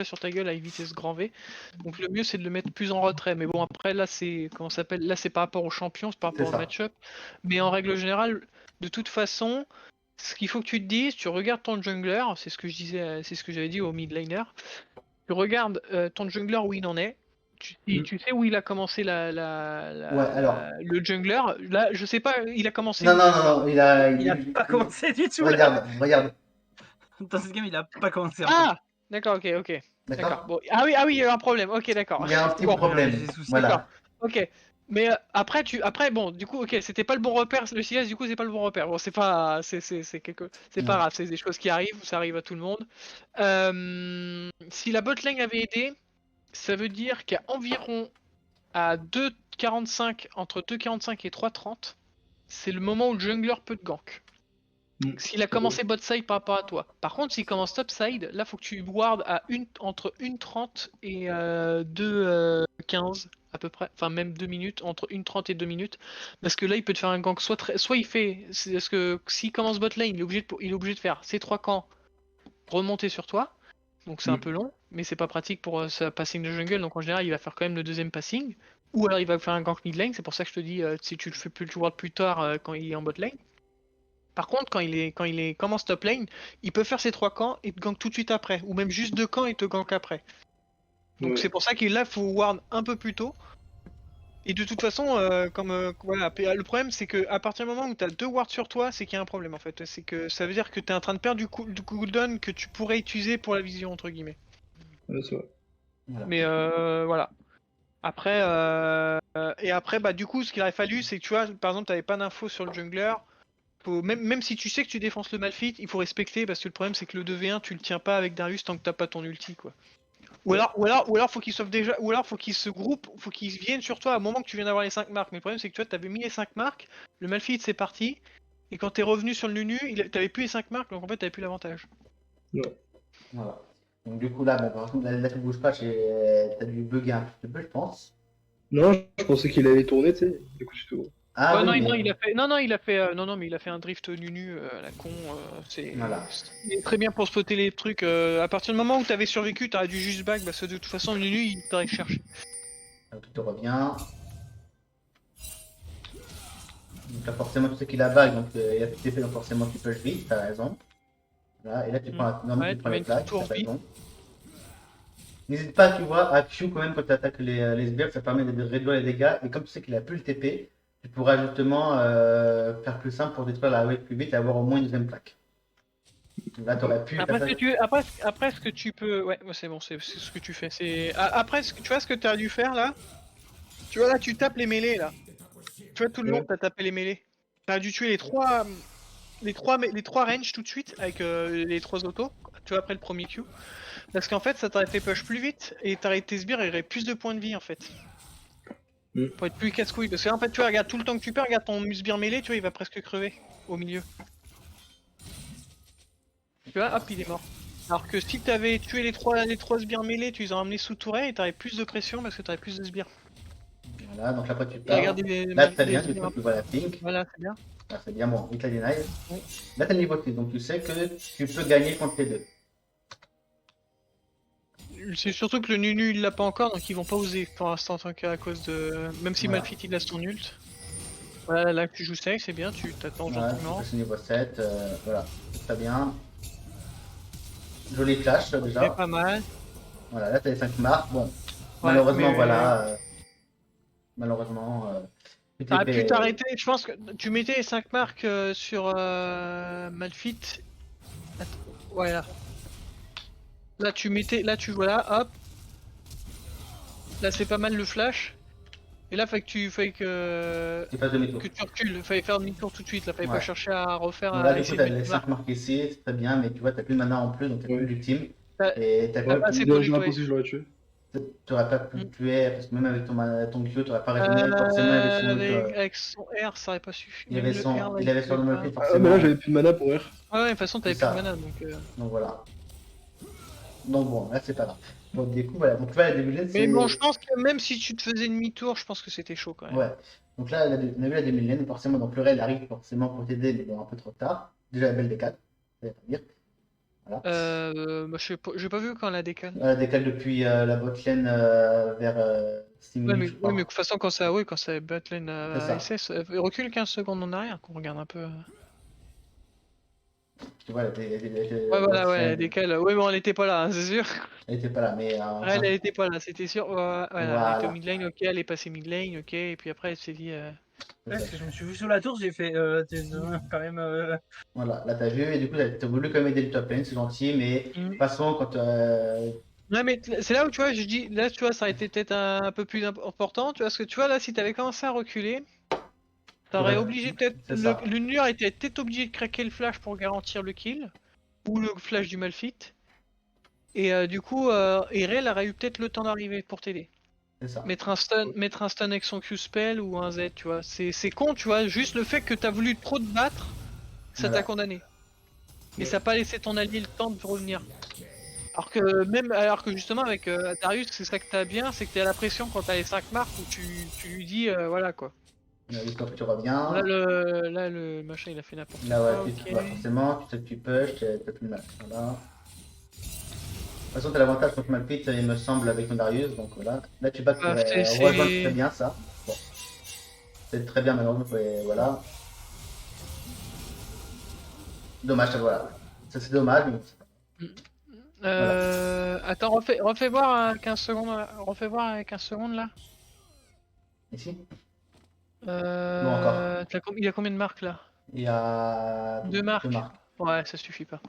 sur ta gueule à éviter ce grand V. Donc le mieux c'est de le mettre plus en retrait. Mais bon après là c'est comment ça s'appelle? Là c'est par rapport au champion, c'est par rapport au match-up. Mais en règle générale, de toute façon, ce qu'il faut que tu te dises, tu regardes ton jungler, c'est ce que je disais, c'est ce que j'avais dit au mid laner. Tu regardes ton jungler où il en est. Tu sais où il a commencé le jungler. Là, je sais pas, il a commencé. Non, il a pas commencé du tout. Regarde. Dans cette game, il a pas commencé. Ah, d'accord, ok. D'accord. Bon. Ah oui, il y a eu un problème. Ok, d'accord. Il y a un petit problème. Voilà. Ok. Mais après, bon, du coup, ok, c'était pas le bon repère. Le CS, du coup, c'est pas le bon repère. Bon, c'est pas, c'est pas grave. C'est des choses qui arrivent. Ça arrive à tout le monde. Si la botlane avait aidé, ça veut dire qu'à environ à 2,45, entre 2,45 et 3,30, c'est le moment où le jungler peut te gank. S'il a commencé bot side par rapport à toi. Par contre, s'il commence top side, là faut que tu ward à entre 1,30 et 2,15 à peu près. Enfin, même 2 minutes, entre 1,30 et 2 minutes. Parce que là, il peut te faire un gank. Soit il fait. Parce que s'il commence bot lane, il est obligé de faire ses 3 camps, remonter sur toi. Donc c'est un peu long, mais c'est pas pratique pour sa passing de jungle. Donc en général, il va faire quand même le deuxième passing. Ou alors il va faire un gank mid lane. C'est pour ça que je te dis, si tu le fais plus, ward plus tard quand il est en bot lane. Par contre, quand il commence top lane, il peut faire ses 3 camps et te gank tout de suite après. Ou même juste 2 camps et te gank après. Donc c'est pour ça qu'il là, faut ward un peu plus tôt. Et de toute façon, voilà, le problème c'est que à partir du moment où tu as 2 wards sur toi, c'est qu'il y a un problème en fait. C'est que ça veut dire que tu es en train de perdre du cooldown que tu pourrais utiliser pour la vision entre guillemets. Ouais, c'est vrai. Voilà. Mais voilà. Après, et après, bah du coup, ce qu'il aurait fallu, c'est que tu vois, par exemple, t'avais pas d'infos sur le jungler. Même si tu sais que tu défenses le Malphite, il faut respecter parce que le problème c'est que le 2v1 tu le tiens pas avec Darius tant que t'as pas ton ulti quoi. Ou alors faut qu'il sauve déjà, ou alors faut qu'il se groupe, faut qu'il vienne sur toi à un moment que tu viens d'avoir les 5 marques. Mais le problème c'est que tu vois, t'avais mis les 5 marques, le Malphite c'est parti, et quand t'es revenu sur le Nunu, t'avais plus les 5 marques, donc en fait t'avais plus l'avantage. Ouais. Voilà. Donc du coup là, par contre, là tu bouges pas, t'as dû bugger un petit peu, je pense. Non, je pensais qu'il allait tourner, tu sais. Du coup, c'est tout. Ah ouais, oui, non, il a fait un drift Nunu à la con. C'est très bien pour spotter les trucs. À partir du moment où t'avais survécu, t'aurais dû juste back parce que de toute façon Nunu il t'aurait cherché. Donc tu reviens. Donc là forcément tu sais qu'il a back, donc il y a tout effet, donc forcément tu peux le vite, t'as raison. Là, et là tu prends la plaque, t'as raison. N'hésite pas, tu vois, à Q quand même quand tu attaques les sbires, ça permet de réduire les dégâts. Et comme tu sais qu'il a plus le TP, tu pourras justement faire plus simple pour détruire la wave plus vite et avoir au moins une deuxième plaque. Là, tu aurais pu. Après, ce que tu peux. Ouais, c'est bon, c'est ce que tu fais. Après, tu vois ce que tu as dû faire là. Tu vois là, tu tapes les mêlées là. Tu vois, tout le long, t'as tapé les mêlées. T'as dû tuer les trois ranges tout de suite avec les 3 autos. Tu vois, après le premier Q. Parce qu'en fait, ça t'aurait fait push plus vite et t'aurais tes sbires, il y aurait plus de points de vie en fait. Pour être plus casse-couille. Parce qu'en fait, tu vois, regarde tout le temps que tu perds, regarde ton sbire mêlé, tu vois, il va presque crever au milieu. Tu vois, hop, il est mort. Alors que si t'avais tué les trois sbires mêlés, tu les as emmenés sous tourelle et t'aurais plus de pression parce que t'aurais plus de sbires. Voilà, donc après tu pars. Là, t'as bien, du coup, tu vois la pink. Voilà, c'est bien. Là, c'est bien, bon, vite la deny. Là, t'as le niveau 6, donc tu sais que tu peux gagner contre les deux. C'est surtout que le Nunu il l'a pas encore, donc ils vont pas oser pour l'instant tant qu'à cause de. Même si Malphite il a son ult. Voilà, là tu joues safe, c'est bien, tu t'attends gentiment. Tu passes niveau 7, voilà, très bien. Joli flash déjà. C'est pas mal. Voilà, là t'as les 5 marques. Bon, malheureusement, voilà. Malheureusement. T'aurais pu t'arrêter, je pense que tu mettais les 5 marques sur Malphite. Voilà. Là tu mettais, là tu vois là, hop. Là c'est pas mal le flash. Et là fallait que tu recules, fallait faire demi-tour tout de suite, là fallait pas chercher à refaire. Là du coup t'as les 5 marques ici, c'est très bien, mais tu vois t'as plus de mana en plus, donc t'as plus d'ultime. Et t'as pas je l'aurais tué. T'aurais pas pu le tuer, parce que même avec ton Q, t'aurais pas raisonné forcément avec son R, ça aurait pas suffi. Il avait son normal forcément. Ah, mais là j'avais plus de mana pour R. Ouais, de toute façon t'avais plus de mana donc. Donc voilà. Donc bon, là c'est pas grave. Donc du coup, voilà. Donc là, la début lane, mais bon, je pense que même si tu te faisais demi-tour, je pense que c'était chaud quand même. Ouais. Donc là, on a vu la début lane, forcément, donc le raid arrive forcément pour t'aider, mais bon, un peu trop tard. Déjà la belle des 4, ça va pas dire. Bah, j'ai pas vu quand elle a décalé. Elle décale depuis la botlane vers 6 Ouais, minutes, mais, je crois. oui, mais de toute façon, quand ça botlane C'est ça. SS, recule 15 secondes en arrière, qu'on regarde un peu. Tu vois, Ouais, voilà, ouais, elle décale. Oui, bon, elle était pas là, hein, c'est sûr. elle était pas là, mais Ouais, elle était pas là, c'était sûr. Ouais, voilà, elle était au voilà. mid lane, ok, elle est passée mid lane, ok, et puis après, elle s'est dit. C'est Parce ça. que je me suis vu sous la tour, j'ai fait quand même. Voilà, là t'as vu, et du coup t'as voulu quand même aider le top lane, c'est gentil, mais de toute façon, quand Ouais, mais c'est là où tu vois, je dis, là, tu vois, ça aurait été peut-être un peu plus important, tu vois, parce que tu vois, là, si t'avais commencé à reculer, t'aurais obligé peut-être. c'est ça. Le Nur était peut-être obligé de craquer le flash pour garantir le kill, ou le flash du Malphite. Et du coup, Irel aurait eu peut-être le temps d'arriver pour t'aider. C'est ça. Mettre un stun avec son Q-spell ou un Z, tu vois. C'est con, tu vois. Juste le fait que t'as voulu trop te battre, ça t'a Voilà. condamné. Et ça n'a pas laissé ton allié le temps de revenir. Alors que justement avec Darius, c'est ça que t'as bien, c'est que t'es à la pression quand t'as les 5 marques où tu lui dis voilà quoi. Quand tu reviens, Là le machin il a fait n'importe là ouais, quoi, tu, ok. bah, forcément, tu push, t'as plus mal. Voilà. De toute façon, t'as l'avantage contre Malphite, il me semble, avec ton Darius, donc voilà. Là tu bats Bah, rejoindre très bien ça. Bon. C'est très bien malheureusement, voilà. Dommage, voilà. Ça c'est dommage, mais Attends, refais voir à 15 secondes, refais voir avec 15 secondes là. ici. Non encore. Il y a combien de marques là? Il y a 2 deux marques. marques. Ouais, ça suffit pas.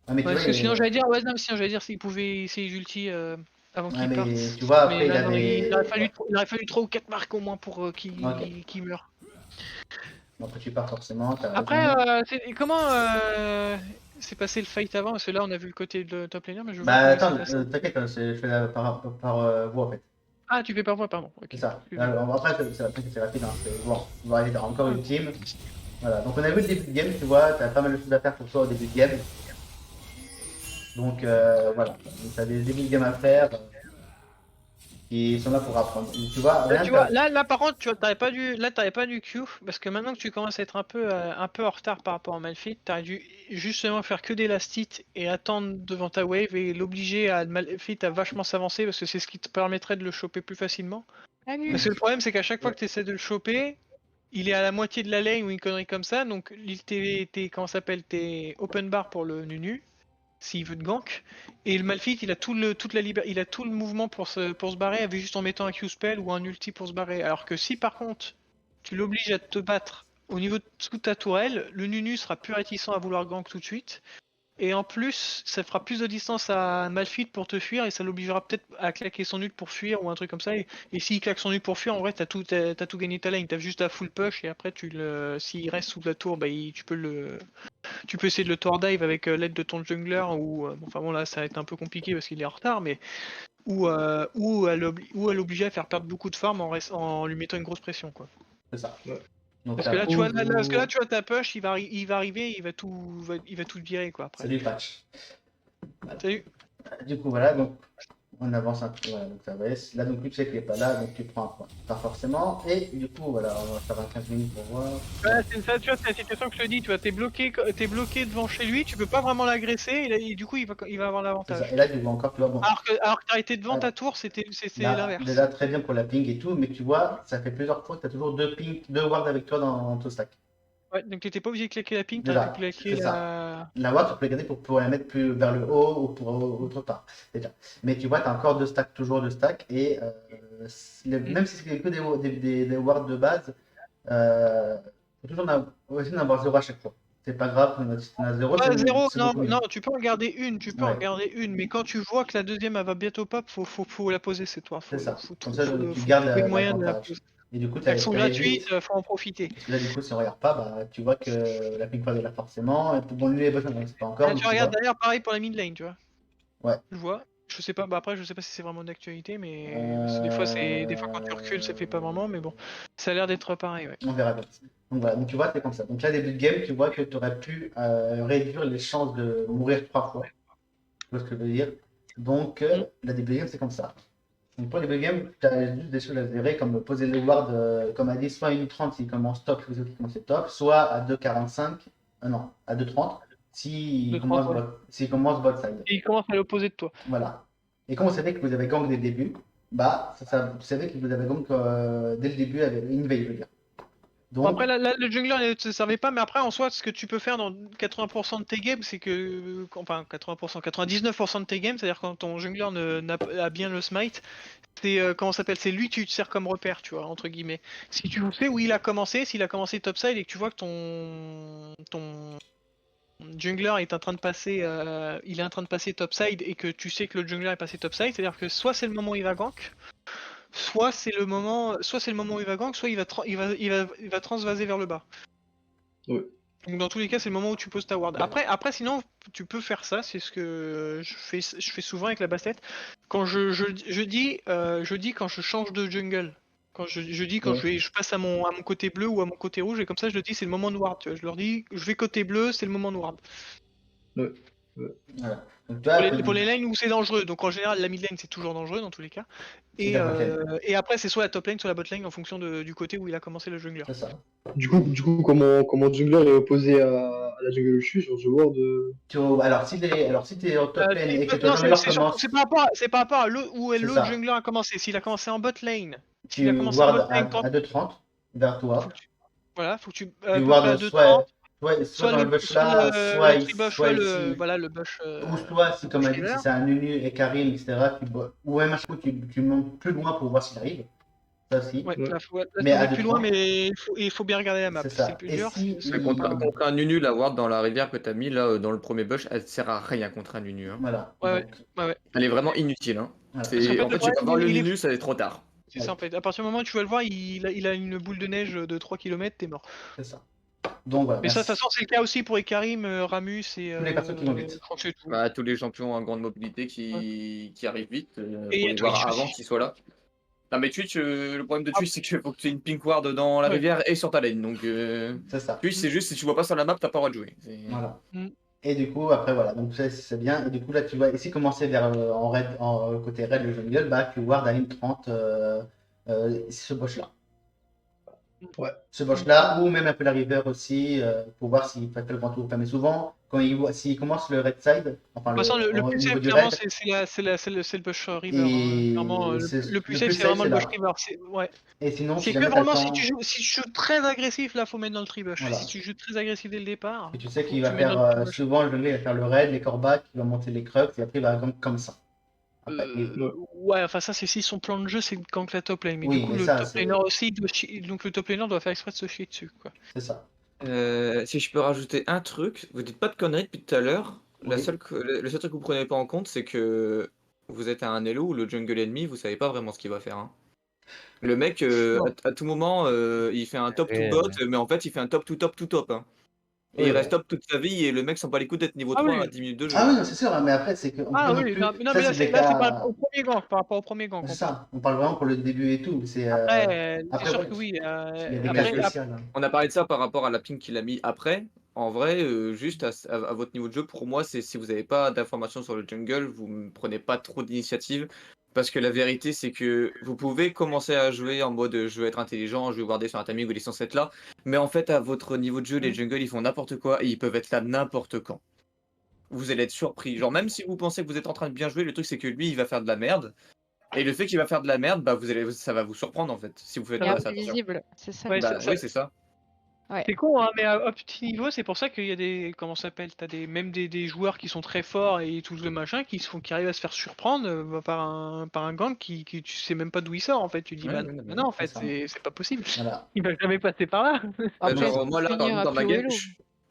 Ah, mais tu Ouais, vois, parce que sinon j'allais dire, ouais, non, mais sinon j'allais dire s'il pouvait essayer Julti avant ouais, qu'il parte. mais tu vois, Mais après il là, non, avait. Ouais. il aurait fallu 3 ou 4 marques au moins pour Ok. qu'il meure. Bon, après tu pars forcément, t'as Après, raison. comment s'est passé le fight avant? Parce que là, on a vu le côté de top laner, mais je veux voir Bah comment il s'est attends, passé. t'inquiète, je fais par voix en fait. Ah, tu fais par voie, pardon. Ok. C'est ça. Excuse-moi. Après, c'est rapide. Hein. Bon, on va aller encore une team. Voilà, donc on a vu le début de game, tu vois, t'as pas mal de choses à faire pour toi au début de game. Donc voilà, donc, t'as des débuts de game à faire qui sont là pour apprendre. Tu vois, Là, rien tu que vois, là, par contre, tu vois, t'avais pas du Q, parce que maintenant que tu commences à être un peu en retard par rapport à Malphite, t'aurais dû justement faire que des last hits et attendre devant ta wave et l'obliger à Malphite à vachement s'avancer, parce que c'est ce qui te permettrait de le choper plus facilement. Parce que le problème, c'est qu'à chaque fois que tu essaies de le choper, il est à la moitié de la lane ou une connerie comme ça, donc comment ça s'appelle, t'es open bar pour le Nunu, s'il veut de gank, et le Malphite il a il a tout le mouvement pour se barrer, avec juste en mettant un Q-spell ou un ulti pour se barrer. Alors que si par contre tu l'obliges à te battre au niveau de toute ta tourelle, le Nunu sera plus réticent à vouloir gank tout de suite. Et en plus, ça fera plus de distance à Malphite pour te fuir et ça l'obligera peut-être à claquer son ult pour fuir ou un truc comme ça. Et s'il claque son ult pour fuir, en vrai, t'as tout gagné ta lane. T'as juste à full push et après, s'il reste sous la tour, bah, tu peux essayer de le tower dive avec l'aide de ton jungler ou enfin bon là, ça va être un peu compliqué parce qu'il est en retard, mais ou à l'obliger à faire perdre beaucoup de farm en lui mettant une grosse pression quoi. c'est ça. Ouais. Donc Parce que là, tu vois, tu vois ta push, il va arriver, il va tout virer quoi après. salut patch. Salut. Du coup, voilà, donc on avance un peu. Voilà, donc ça va. Là, donc, tu sais qu'il n'est pas là, donc tu prends un point. Pas forcément. Et du coup, voilà, on va faire un 15 minutes pour voir. Ouais, c'est ça, tu vois, c'est la situation que je te dis, tu vois, t'es bloqué devant chez lui, tu peux pas vraiment l'agresser, et du coup, il va avoir C'est ça. l'avantage. Et là, tu vois encore, tu vois, bon. Alors que t'as été devant Ah, ta tour, c'est là, l'inverse. déjà très bien pour la ping et tout, mais tu vois, ça fait plusieurs fois que tu as toujours deux wards avec toi dans ton stack. Ouais, donc t'étais pas obligé de claquer la ping, t'aurais pu Déjà, claquer c'est ça. La ward, tu peux la garder pour pouvoir la mettre plus vers le haut ou pour autre part. Déjà. Mais tu vois, tu as encore deux stacks, toujours deux stacks, et même si c'est que des wards de base, faut toujours essayer d'en avoir zéro à chaque fois. C'est pas grave, si tu en as zéro, Ouais, zéro, c'est non, beaucoup mieux. non, tu peux en garder une, Ouais. mais quand tu vois que la deuxième elle va bientôt pop, faut la poser cette fois, C'est ça. faut Comme ça, tu faut gardes trouver le moyen de la l'avantage. poser. Et du coup, tu Elles sont allé gratuites, vite. faut en profiter. Parce que là, du coup, si on regarde pas, bah, tu vois que la ping pad est là forcément. Et bon, lui, les boss, on ne sait pas encore, Là, mais tu tu regardes vois. d'ailleurs pareil pour la mid lane, tu vois. Ouais. Je vois. Je sais pas, bah après je sais pas si c'est vraiment d'actualité, mais parce que des fois quand tu recules ça fait pas vraiment, mais bon, ça a l'air d'être pareil, ouais. On verra bien. Donc voilà, donc tu vois, c'est comme ça. Donc là, début de game, tu vois que tu aurais pu réduire les chances de mourir 3 fois. Tu vois ce que je veux dire? Donc, la début de game, c'est comme ça. Donc pour les début de game, tu as juste des choses à gérer, comme poser le ward, comme a dit, soit à 1,30 s'il commence top, les autres qui commencent top, soit à 2,45, non, à 2,30 s'il De commence, 30, ouais. s'il commence bot side. Et il commence à l'opposé de toi. Voilà. Et comme vous savez que vous avez gank dès le début, bah, vous savez que vous avez gank dès le début avec une veille, je veux dire. Bon, Donc, après, le jungler ne te servait pas, mais après, en soi, ce que tu peux faire dans 80% de tes games, c'est que. Enfin, 80%, 99% de tes games, c'est-à-dire quand ton jungler a bien le smite, c'est. Comment ça s'appelle? C'est lui que tu te sers comme repère, tu vois, entre guillemets. Si tu sais où il a commencé, s'il a commencé topside et que tu vois que ton jungler est en train de passer, il est en train de passer topside et que tu sais que le jungler est passé topside, c'est-à-dire que soit c'est le moment où il va gank, soit c'est le moment où il va gank, soit il va transvaser vers le bas. Ouais. Donc dans tous les cas, c'est le moment où tu poses ta ward. Après sinon, tu peux faire ça, c'est ce que je fais souvent avec la bassette. Quand je dis quand je change de jungle. Quand je dis quand Ouais. je passe à mon côté bleu ou à mon côté rouge, et comme ça je le dis c'est le moment de ward. Tu vois. Je leur dis je vais côté bleu, c'est le moment de ward. voilà. Donc, tu vois, Pour les lanes où c'est dangereux, donc en général la mid lane c'est toujours dangereux dans tous les cas. c'est la bot lane. Et après c'est soit la top lane, soit la bot lane en fonction du côté où il a commencé le jungler. C'est ça. Du coup comment Jungler est opposé à la jungle Uchu sur ce World Alors, si t'es en top lane et que ton Non, jungler c'est commence, par rapport à où est c'est l'autre ça. jungler a commencé. S'il a commencé en bot lane, s'il Tu a commencé en bot wards lane, à 2,30 vers toi. faut que tu, voilà, faut que tu Tu à peu près à wards 2,30, soit dans le bush soit là, le tribush, soit soit ici. voilà, le bush. Ou soit, si comme bush a dit, river. si c'est un Nunu et Karim, etc., ou même un coup, tu montes plus loin pour voir s'il arrive. Ça aussi. Ouais, Ouais. là, Mais tu à montes plus loin, 2,30, mais il faut bien regarder la map. c'est C'est le ça. plus Et dur. si Mais contre un Nunu, la ward dans la rivière que t'as mis là dans le premier bush, elle sert à rien contre un Nunu. Hein. Voilà. Ouais, Donc, ouais. Elle est vraiment inutile. Hein. voilà. Parce qu'en En fait, tu vas voir le il est- Nunu, ça va être trop tard. c'est ça en fait. À partir du moment où tu vas le voir, il a une boule de neige de 3 km, t'es mort. C'est ça. Donc voilà. Mais ça, de toute Merci. façon, c'est le cas aussi pour Ikarim, Ramus et. Tous les personnes qui vont vite. je crois que c'est tout. Bah, tous les champions à grande mobilité qui arrivent vite, Et il faut y a les voir Twitch avant aussi. qu'ils soient là. Non mais Twitch, le problème de Twitch c'est qu'il faut que tu aies une pink ward dans la rivière et sur ta lane. Donc C'est ça. Twitch c'est juste si tu vois pas sur la map, t'as pas le droit de jouer. Voilà. Mm. Et du coup, après, voilà. Donc, ça, c'est bien. Et du coup, là, tu vois, ici, commencer vers en raid, côté raid, le jungle, bah, tu ward à 1,30 ce boss-là. Ouais. Ce boss-là, ou même un peu la river aussi, pour voir s'il fait le grand tour. Enfin, mais souvent, s'il commence le red side, enfin, De toute façon, le au plus niveau safe, du clairement, raid, c'est le push river. Hein. et Clairement, le plus safe, c'est safe, vraiment le push là. river. Ouais. Et sinon, si C'est que jamais t'as le vraiment temps, si tu joues très agressif, là, faut mettre dans le tribush. Voilà. Si tu joues très agressif dès le départ. et tu sais faut qu'il que va tu mettes dans le faire, tribush. souvent, le jungle, il va faire le raid, les corbacs, il va monter les crux, et après, il va comme ça. Après, Ouais, enfin ça c'est si son plan de jeu c'est quand la top lane, mais Oui, du coup mais le ça, top c'est- laner aussi donc le top laner doit faire exprès de se chier dessus quoi. c'est ça. Si je peux rajouter un truc, vous dites pas de conneries depuis tout à l'heure. Oui. Le seul truc que vous prenez pas en compte, c'est que vous êtes à un elo où le jungle ennemi, vous savez pas vraiment ce qu'il va faire. Hein. Le mec, Non. à tout moment, il fait un top to bot, mais en fait, il fait un top to top to top. Hein. Et Oui, il reste top toute sa vie et le mec s'en bat les coups d'être niveau 3 à 10 minutes de jeu. Ah oui, non, c'est sûr, hein, mais après, c'est qu'on Ah peut non oui, plus. non, Ça, mais là c'est des c'est par cas. rapport au premier gang, par rapport au premier gang. C'est ça, on parle vraiment pour le début et tout. C'est, Après, c'est après, sûr ouais, que oui. il y a des après, cas spéciaux. Hein. On a parlé de ça par rapport à la ping qu'il a mis après. En vrai, juste à votre niveau de jeu, pour moi, c'est si vous n'avez pas d'informations sur le jungle, vous ne prenez pas trop d'initiative. Parce que la vérité, c'est que vous pouvez commencer à jouer en mode je veux être intelligent, je veux warder sur un timing où il est censé être là. Mais en fait, à votre niveau de jeu, les jungles, ils font n'importe quoi et ils peuvent être là n'importe quand. Vous allez être surpris. Genre, même si vous pensez que vous êtes en train de bien jouer, le truc, c'est que lui, il va faire de la merde. Et le fait qu'il va faire de la merde, bah, ça va vous surprendre en fait. Si vous faites C'est pas ça. imprévisible, c'est ça. Ouais, Bah, oui, c'est ça. c'est con, hein, mais à petit niveau, c'est pour ça qu'il y a des. Comment ça s'appelle? T'as même des joueurs qui sont très forts et tout le machin qui arrivent à se faire surprendre par un gang qui tu sais même pas d'où il sort en fait. Tu dis, Ouais, bah ouais, non, en c'est fait, ça. c'est pas possible. Voilà. Il va jamais passer par là. Après, Genre, moi là, par finir exemple, à dans ma plus haut game, elo.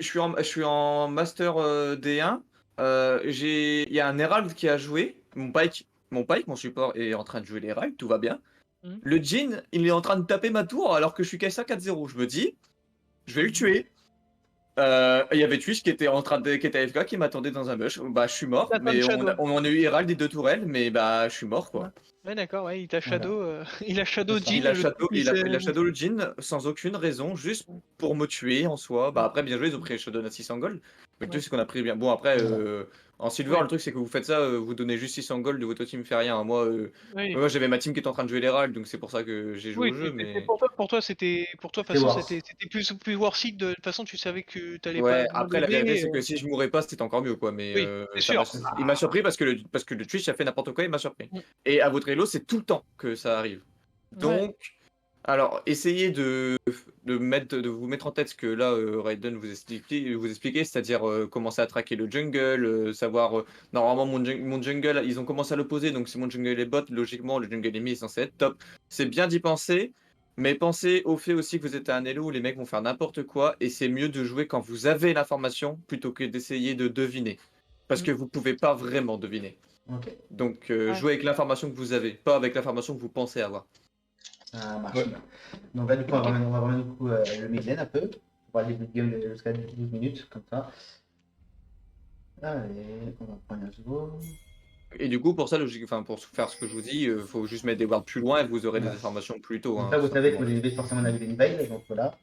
je suis en Master D1. Il y a un Herald qui a joué. Mon support, est en train de jouer les règles, tout va bien. Mhm. Le Jhin, il est en train de taper ma tour alors que je suis KSA 4-0. Je me dis, je vais le tuer. Il y avait Twitch qui était AFK qui m'attendait dans un bush. Bah, je suis mort, T'attends mais le shadow. on a eu Herald des deux tourelles, mais bah, je suis mort quoi. Ouais, d'accord, ouais, il t'a shadow. Il a shadow C'est ça. Jhin. Il a le shadow, truc, il a c'est- shadow le Jhin sans aucune raison, juste pour me tuer en soi. Bah après bien joué, ils ont pris le shadow à 600 gold. Mais le truc c'est qu'on a pris bien. Bon après, En silver, le truc c'est que vous faites ça, vous donnez juste 600 gold de votre team fait rien. Moi j'avais ma team qui était en train de jouer l'Hérald, donc c'est pour ça que j'ai joué au jeu. Mais pour toi, de toute façon, c'était plus worth it. De toute façon, tu savais que t'allais pas. ouais, après la vérité c'est que si je mourais pas, c'était encore mieux quoi. Mais c'est sûr. il m'a surpris parce que le Twitch a fait n'importe quoi, il m'a surpris. Et à votre elo, c'est tout le temps que ça arrive. Donc, alors, essayez de vous mettre en tête ce que là, Raiden vous expliquait, c'est-à-dire commencer à traquer le jungle, savoir, normalement mon jungle, ils ont commencé à l'opposer, donc si mon jungle est bot, logiquement, le jungle ennemi est censé être top. C'est bien d'y penser, mais pensez au fait aussi que vous êtes à un elo où les mecs vont faire n'importe quoi, et c'est mieux de jouer quand vous avez l'information, plutôt que d'essayer de deviner. Parce que vous pouvez pas vraiment deviner. Donc, jouez avec l'information que vous avez, pas avec l'information que vous pensez avoir. Ça marche bien. Donc là, du coup, on va remettre du coup, le mid lane un peu. On va aller le game jusqu'à 12 minutes, comme ça. Allez, on va prendre un second. Et du coup, pour ça, pour faire ce que je vous dis, il faut juste mettre des wards plus loin et vous aurez des informations plus tôt. Donc là, vous savez que vous devez forcément naviguer une veille, donc voilà.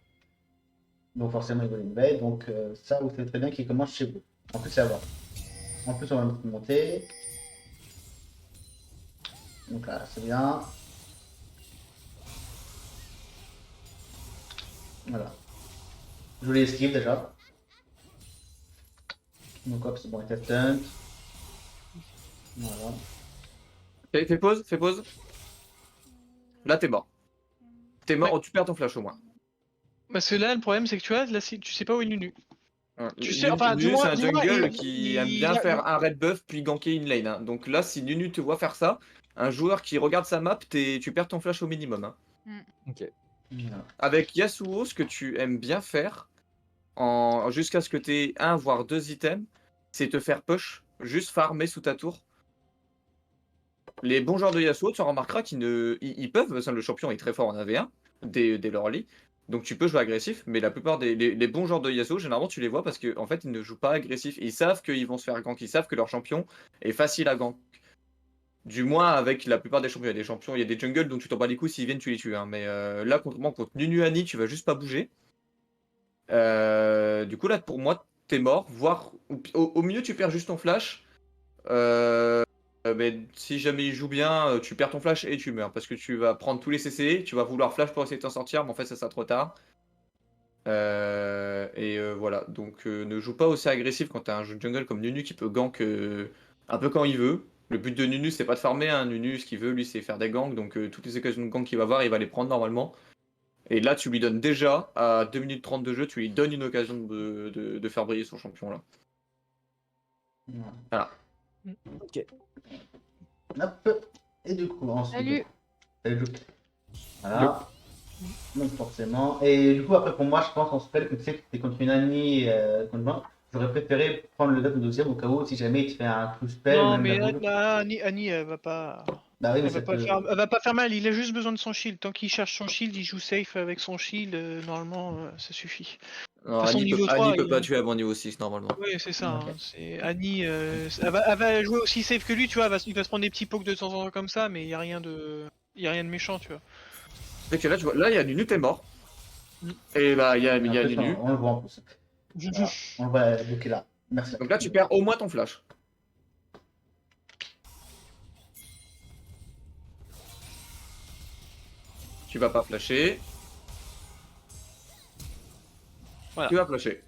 Donc forcément, il y a une veille, donc ça, vous savez très bien qu'il commence chez vous. En plus, ça va. En plus, on va monter. Donc là, c'est bien. Voilà. Je voulais esquive déjà. Donc hop, c'est bon, il était stunt. Voilà. Fais pause, fais pause. Là, t'es mort. T'es mort, tu perds ton flash au moins. Parce que là, le problème, c'est que tu vois, là, tu sais pas où est Nunu. Tu sais, enfin, Nunu, c'est un jungle qui aime bien faire un red buff puis ganker une lane. Hein. Donc là, si Nunu te voit faire ça, un joueur qui regarde sa map, tu perds ton flash au minimum. Hein. Ok. Avec Yasuo, ce que tu aimes bien faire, jusqu'à ce que tu aies 1 voire 2 items, c'est te faire push, juste farmer sous ta tour. Les bons joueurs de Yasuo, tu remarqueras ils peuvent, le champion est très fort en AV1, dès l'early, donc tu peux jouer agressif, mais la plupart les bons joueurs de Yasuo, généralement tu les vois parce qu'en fait ils ne jouent pas agressif, ils savent qu'ils vont se faire gank, ils savent que leur champion est facile à gank. Du moins avec la plupart des champions. Il y a des jungles dont tu t'en bats les couilles, s'ils viennent tu les tues. Hein. Mais là, contre Nunu Annie, tu vas juste pas bouger. Du coup là, pour moi, t'es mort. Voire au mieux, tu perds juste ton flash. Mais si jamais il joue bien, tu perds ton flash et tu meurs. Parce que tu vas prendre tous les CC, tu vas vouloir flash pour essayer de t'en sortir, mais en fait ça sera trop tard. Voilà, donc ne joue pas aussi agressif quand t'as un jungle comme Nunu qui peut gank un peu quand il veut. Le but de Nunu, c'est pas de farmer, hein. Nunu, ce qu'il veut, lui, c'est faire des ganks. Donc, toutes les occasions de gank qu'il va avoir, il va les prendre normalement. Et là, tu lui donnes déjà, à 2 minutes 30 de jeu, tu lui donnes une occasion de faire briller son champion là. Voilà. Ok. Hop. Et du coup, ensuite. Salut. Voilà. Donc, forcément. Et du coup, après, pour moi, je pense en spell, que tu sais que t'es contre une Annie, contre moi. J'aurais préféré prendre le deuxième deuxième au cas où si jamais il te fait un coup spell. Non, mais Annie, elle va pas. Bah oui, mais elle va pas faire mal, il a juste besoin de son shield. Tant qu'il cherche son shield, il joue safe avec son shield, normalement ça suffit. Non, Annie peut pas tuer avant niveau 6 normalement. Oui, c'est ça. Okay. C'est Annie, elle va jouer aussi safe que lui, tu vois. Il va se prendre des petits pokes de temps en temps comme ça, mais il y a rien de méchant, tu vois. C'est que là, tu vois, là, il y a Nunu, t'es mort. Et bah, il y a Nunu. On le voit en plus. Voilà. On va bloquer là. Merci. Donc là, tu perds au moins ton flash. Tu vas pas flasher. Voilà. Tu vas flasher.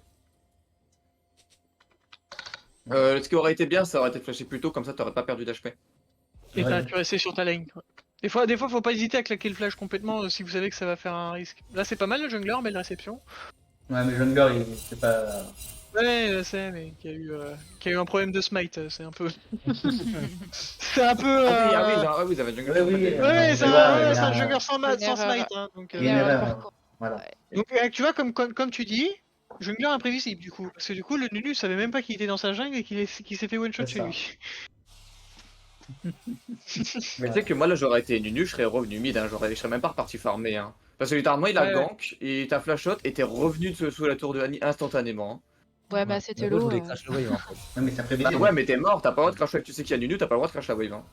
Ce qui aurait été bien, ça aurait été flashé plus tôt, comme ça t'aurais pas perdu d'HP. Et tu restais sur ta lane. Des fois, faut pas hésiter à claquer le flash complètement si vous savez que ça va faire un risque. Là, c'est pas mal le jungler, belle réception. Ouais, mais jungler, c'est pas. Ouais, je sais, mais qu'il y a eu un problème de smite, c'est un peu. C'est un peu. Ah oui, vous avez jungler. Ouais, c'est un jungler sans smite. Hein, donc, voilà. Donc, tu vois, comme tu dis, jungler imprévisible du coup. Parce que du coup, le Nunu savait même pas qu'il était dans sa jungle et qu'il s'est fait one shot chez lui. Mais tu sais que moi là j'aurais été Nunu, je serais revenu mid, hein. Je serais même pas reparti farmer. Hein. Parce que littéralement il a gank et t'as flash shot et t'es revenu sous la tour de Annie instantanément. Hein. Ouais, bah c'était l'eau. Je voulais crash la wave en fait. Non, mais c'est prévisible. Ouais, mais t'es mort, t'as pas le droit de crash wave. Tu sais qu'il y a Nunu, t'as pas le droit de crash la wave. Hein.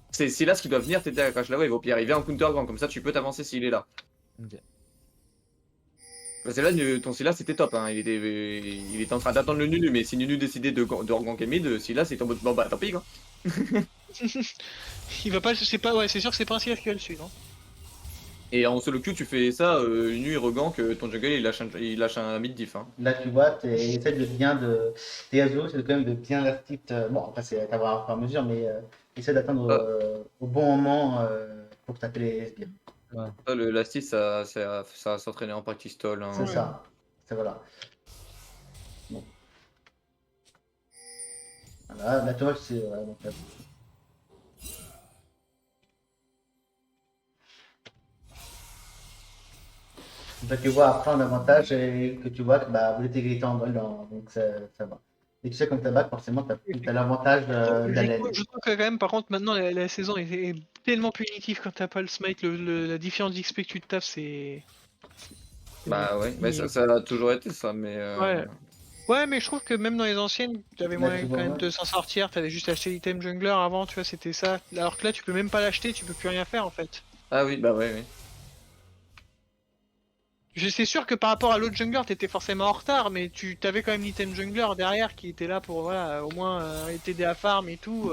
C'est là ce qui doit venir t'aider à crash la wave. Au pire, il vient en counter gank, comme ça tu peux t'avancer s'il est là. Okay. Parce que là, ton Sylas c'était top, hein. Il était en train d'attendre le Nunu, mais si Nunu décidait de reganker mid, Sylas c'est en mode bon bah tant pis quoi. Il va pas, c'est pas, ouais, c'est sûr que c'est pas un CF qui va le suivre. Hein. Et en solo queue, tu fais ça, Nunu il regank, ton jungle il lâche un mid diff. Hein. Là, tu vois, essaie de bien de. Tes Yasuo, c'est quand même de bien rester. Bon, après, c'est à voir à mesure, mais essaie d'attendre au bon moment pour taper les sbires. Ouais. Ça, le Lastis, ça va s'entraîner en practice stall. Hein. C'est ça. C'est voilà. Bon. Voilà, la toile, c'est. Voilà, donc, donc, tu vois, après, un avantage, et que tu vois que bah, vous êtes égalité en gold, donc ça va. Et tu sais, comme t'as back, forcément, t'as l'avantage de la laine. Je trouve que quand même, par contre, maintenant, la saison est tellement punitive quand t'as pas le smite, la différence d'XP que tu te tapes, c'est... Bah ouais, mais ça a toujours été ça, mais... Ouais. Ouais, mais je trouve que même dans les anciennes, t'avais Là, moyen tu quand vois, même ouais. de s'en sortir, t'avais juste acheté l'item jungler avant, tu vois, c'était ça. Alors que là, tu peux même pas l'acheter, tu peux plus rien faire en fait. Ah oui, bah ouais, oui. Je sais sûr que par rapport à l'autre jungler, t'étais forcément en retard, mais tu t'avais quand même l'item jungler derrière qui était là pour, voilà, au moins t'aider à farm et tout,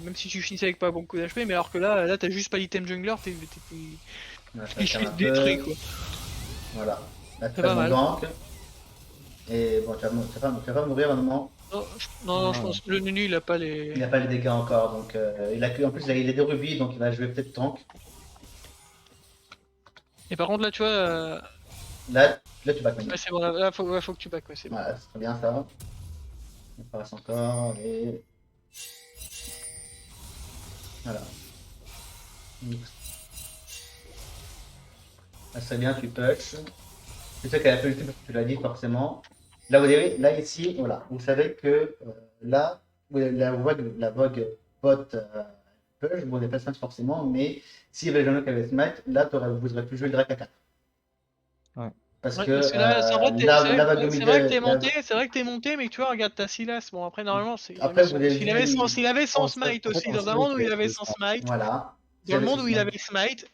même si tu finissais avec pas beaucoup d'HP, mais alors que là t'as juste pas l'item jungler, t'es Voilà, ça tient un détruit peu. quoi. Voilà. Là, tu C'est fais pas mon mal. gank. Et bon, tu vas pas mourir à un moment. Non, non, je pense que le Nunu il a pas Il les. n'a pas les dégâts encore, donc il a que, en plus il a des rubis, donc il va jouer peut-être tank. Et par contre là tu vois, Là tu vas quand même. ouais, c'est bon, là faut que tu back, ouais, c'est bon. Voilà, c'est très bien ça. On passe encore et voilà. Donc, là c'est bien, tu push. Tu sais qu'elle a fait le parce que tu l'as dit forcément. Là vous avez, là ici, voilà, vous savez que là, la vogue bot push, bon, on n'est pas smite forcément, mais s'il y avait le jeu qui avait smite, là vous aurez pu jouer le Drake à 4. Ouais. Parce Ouais, que parce que là, c'est vrai, la vague c'est vrai que mid, c'est vrai que t'es monté, mais tu vois, regarde ta Silas. Bon, après, normalement, après vous avez s'il avait son En fait, smite aussi, dans un monde où il avait son smite, voilà. dans le monde où il Smite, avait smite,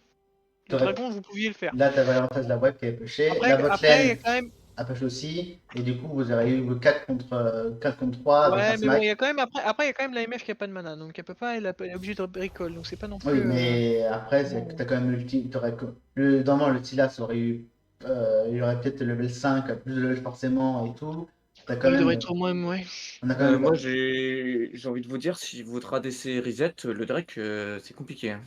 le t'aurais- dragon, vous pouviez le faire. là tu avais l'avantage de la web qui est pushée, la Après, il y a botlane quand même, a push aussi, et du coup vous aurez eu 4 contre 3 avec un ouais, mais bon, smite. il y a quand même, après, il y a quand même la MF qui a pas de mana, donc elle peut pas, elle est obligée de recall, donc c'est pas non Oui, plus, mais après, c'est que bon. t'as quand même normalement, le Silas aurait eu. Il aurait peut-être le level 5, plus de level forcément et tout. T'as quand Il devrait même. être au moins, ouais. On a quand même. Moi j'ai envie de vous dire, si votre ADC reset, le Drake, c'est compliqué. Hein.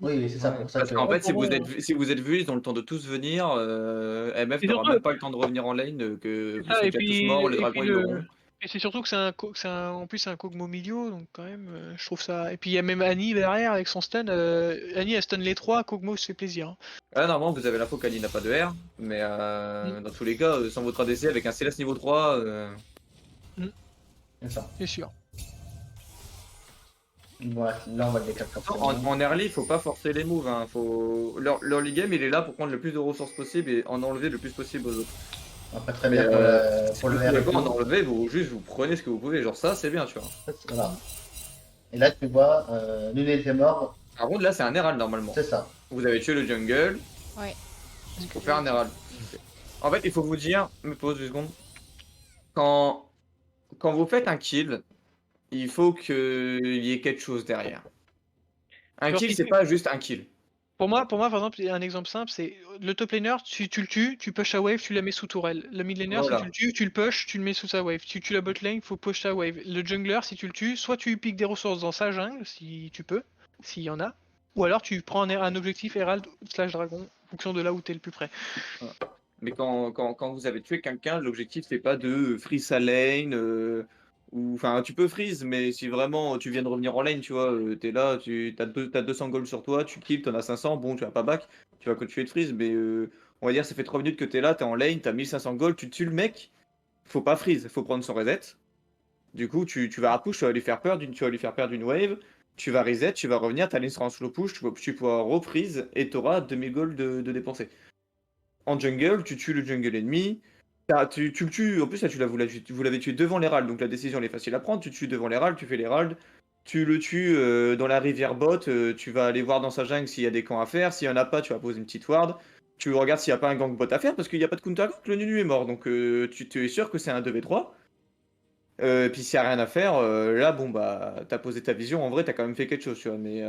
Oui, oui, c'est ça, Ouais. pour ça Parce que. qu'en Ouais, fait, pour moi, si vous êtes vus, ils ont le temps de tous venir. MF et n'aura surtout, même pas le temps de revenir en lane, que c'est vous ça, serez déjà tous morts, les dragons ils l'auront. et c'est surtout que en plus c'est un Kog'Maw milieu, donc quand même, je trouve ça. Et puis il y a même Annie derrière avec son stun. Annie elle stun les trois, Kog'Maw se fait plaisir. Hein. Ah, normalement, vous avez l'info qu'Ali n'a pas de R, mais Mm. dans tous les cas, sans votre ADC avec un Céleste niveau 3, C'est ça. C'est sûr. Voilà, là, on va le décaler forcément. en early, il faut pas forcer les moves. Hein. L'early game, il est là pour prendre le plus de ressources possible et en enlever le plus possible aux autres. Après, très Mais bien pour le si vous R et pouvez pas en tout. enlever, vous prenez ce que vous pouvez. Genre ça, c'est bien, tu vois. Voilà. Et là, tu vois, Nune était mort, Par contre, là, c'est un Herald normalement. c'est ça. Vous avez tué le jungle, Ouais. il faut faire un Herald. En fait, il faut vous dire, me pose 2 secondes, quand, quand vous faites un kill, il faut qu'il y ait quelque chose derrière. Un Genre, kill, c'est pas juste un kill. pour moi, par exemple, un exemple simple, c'est le top laner, tu le tues, tu push sa wave, tu la mets sous tourelle. Le mid laner, si Voilà. tu le tues, tu le push, tu le mets sous sa wave. Tu tues la bot lane, faut push sa wave. Le jungler, si tu le tues, soit tu piques des ressources dans sa jungle, si tu peux, s'il y en a, ou alors tu prends un objectif Herald / dragon, en fonction de là où t'es le plus près. Mais quand vous avez tué quelqu'un, l'objectif c'est pas de freeze sa lane, ou enfin tu peux freeze, mais si vraiment tu viens de revenir en lane, tu vois, t'es là, t'as 200 gold sur toi, tu kills, t'en as 500, bon tu vas pas back, tu vas continuer de freeze, mais on va dire ça fait 3 minutes que t'es là, t'es en lane, t'as 1500 gold, tu tues le mec, faut pas freeze, faut prendre son reset. Du coup tu vas à push, tu vas lui faire perdre une wave, tu vas reset, tu vas revenir, ta lane sera en slow push, tu pourras refreeze et t'auras 2000 gold de dépenser. En jungle, tu tues le jungle ennemi. Tu le tues, en plus là vous l'avez tué devant l'Herald, donc la décision elle est facile à prendre. Tu tues devant l'Herald, tu fais l'Herald, tu le tues dans la rivière bot, tu vas aller voir dans sa jungle s'il y a des camps à faire. S'il y en a pas, tu vas poser une petite ward. Tu regardes s'il n'y a pas un gank bot à faire parce qu'il n'y a pas de counter gank, le Nunu est mort. Donc tu es sûr que c'est un 2v3. Et puis s'il n'y a rien à faire, là, bon, bah, t'as posé ta vision. En vrai, t'as quand même fait quelque chose, tu vois. Mais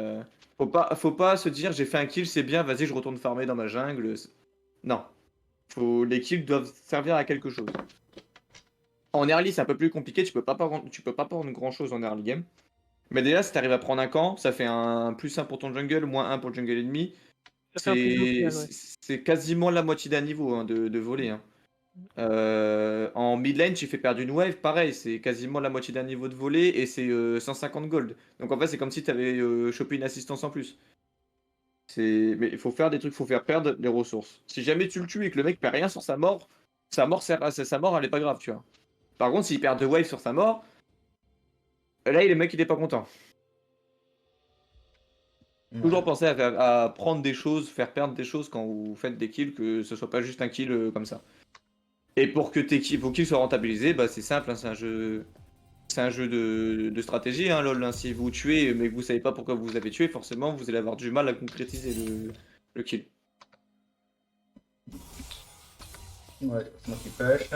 faut pas se dire, j'ai fait un kill, c'est bien, vas-y, je retourne farmer dans ma jungle. Non. Les kills doivent servir à quelque chose. En early, c'est un peu plus compliqué, tu peux pas prendre grand chose en early game. Mais déjà, si t'arrives à prendre un camp, ça fait un +1 pour ton jungle, -1 pour le jungle ennemi. Ça fait un plus au final, ouais. C'est quasiment la moitié d'un niveau hein, de voler. Hein. En mid lane, tu fais perdre une wave, pareil, c'est quasiment la moitié d'un niveau de volée et c'est 150 gold. Donc en fait, c'est comme si tu avais chopé une assistance en plus. Mais il faut faire des trucs, il faut faire perdre les ressources. Si jamais tu le tues et que le mec perd rien sur sa mort, sa mort, elle est pas grave, tu vois. Par contre, s'il perd 2 waves sur sa mort, là, le mec, il est pas content. Toujours penser à prendre des choses, faire perdre des choses quand vous faites des kills, que ce soit pas juste un kill comme ça. Et pour que vos kills soient rentabilisés, bah c'est simple, hein, c'est un jeu de stratégie, hein, LoL. Hein. Si vous tuez mais que vous savez pas pourquoi vous avez tué, forcément vous allez avoir du mal à concrétiser le kill. Ouais, c'est moi qui push.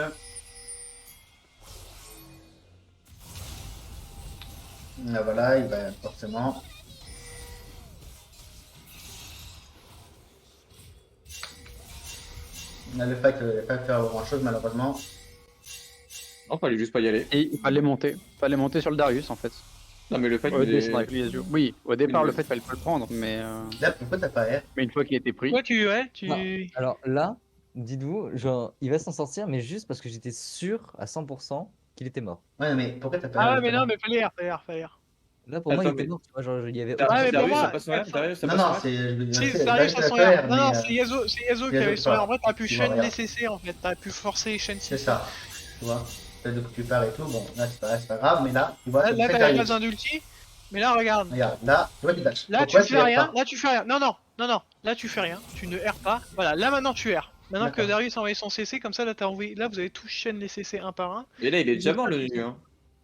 Là, voilà, il va forcément. Là, le fight pas faire grand chose malheureusement. Non, fallait juste pas y aller. Et il fallait monter. Fallait monter sur le Darius en fait. Non, mais le fight, Oui, au départ, le fait fallait pas le prendre, mais. Là, pourquoi t'as pas R? Mais une fois qu'il était pris. Toi, tu. Non. Alors là, dites-vous, genre, il va s'en sortir, mais juste parce que j'étais sûr à 100% qu'il était mort. Ouais, mais pourquoi t'as pas Ah R? ouais, mais non, mais fallait R. Là, pour moi, il Attends, était mais- mort, tu vois, genre, il y avait. Ouais, mais pour Darius, moi, ça passe son R, Darius, ça Non, passe non, son R. c'est. Si, Darius a son R. Non, non, c'est Yasuo qui avait son R. En vrai, t'aurais pu Tu vois, chaîne regarde. les CC en fait. T'aurais pu forcer chaîne C'est CC. ça. Tu vois, peut-être que tu pars et tout. Bon, là, c'est pas grave, mais là, tu vois, Là, c'est t'avais Darius. pas besoin d'ulti. Mais là, regarde. Regarde, là, tu vois, tu lâches. Là, Pourquoi tu fais rien. pas Là, tu fais rien. Non. Là, tu fais rien. Tu ne R pas. Voilà, là, maintenant, tu R. Maintenant que D'accord. Darius a envoyé son CC, comme ça, là, t'as envoyé. Là, vous avez tous chaîne les CC un par un. Et là, il est déjà mort, le Nunu. Hein.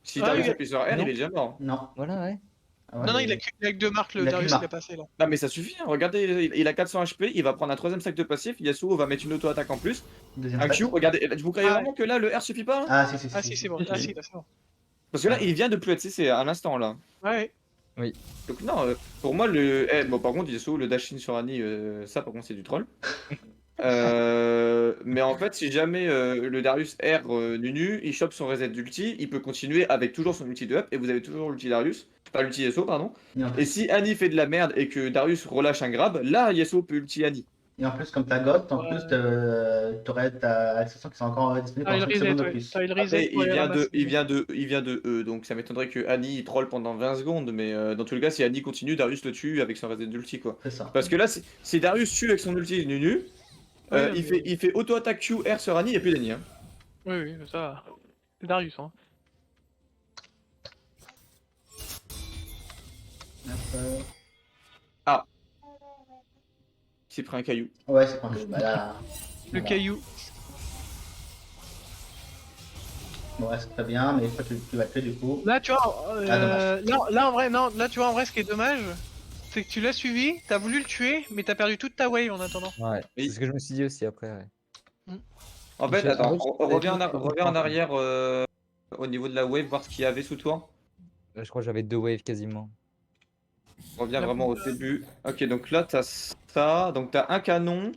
Si Ah, Darius oui. appuie sur R, il est déjà mort. Non. Voilà, ouais. Ah ouais, Non, il a que 2 marques, le il a Darius qu'une qui a passé là. Non, mais ça suffit. Hein. Regardez, il a 400 HP, il va prendre un 3ème sac de passif. Yasuo va mettre une auto-attaque en plus. Deuxième Un sac. Q, regardez. Vous croyez Ah, vraiment que là, le R suffit pas hein Ah, si, Ah, si, c'est bon. Ah, si, là, c'est bon. Parce que là, il vient de plus être CC à l'instant, là. Ouais. Donc non, pour moi, bon, par contre, Yasuo, le dash-in sur Annie, ça, par contre, c'est du troll. Mais en fait, si jamais le Darius R Nunu, il chope son reset d'ulti, il peut continuer avec toujours son ulti de up, et vous avez toujours l'ulti Darius, pas l'ulti Yasuo, pardon. Et si Annie fait de la merde et que Darius relâche un grab, là, Yasuo peut ulti Annie. Et en plus, comme t'as Ghost, en plus, t'aurais ta accession qui sont encore disponible Ah, pendant il 5 secondes de reset, plus. ouais. Il Après, reset. il vient de E, donc ça m'étonnerait que Annie il troll pendant 20 secondes, mais dans tous les cas, si Annie continue, Darius le tue avec son reset d'ulti, quoi. C'est ça. Parce que là, si Darius tue avec son ulti Nunu, Ouais, il fait auto-attaque Q, R sur Annie et plus d'Annie. Hein. Oui, ça. C'est Darius, hein. Il s'est pris un caillou. Ouais, c'est pas un bah là. Le voilà. caillou. Bon, ouais, c'est très bien, mais toi, tu vas tuer du coup. Là, tu vois, dommage. là, en vrai, non, là, tu vois, en vrai, ce qui est dommage, c'est que tu l'as suivi, t'as voulu le tuer, mais t'as perdu toute ta wave en attendant. Ouais, Oui. c'est ce que je me suis dit aussi après, ouais. En fait, Je- attends, je- reviens je- en arrière au niveau de la wave, voir ce qu'il y avait sous toi. Je crois que j'avais 2 waves quasiment. Reviens vraiment au début. Ok, donc là, t'as ça. Donc t'as un canon.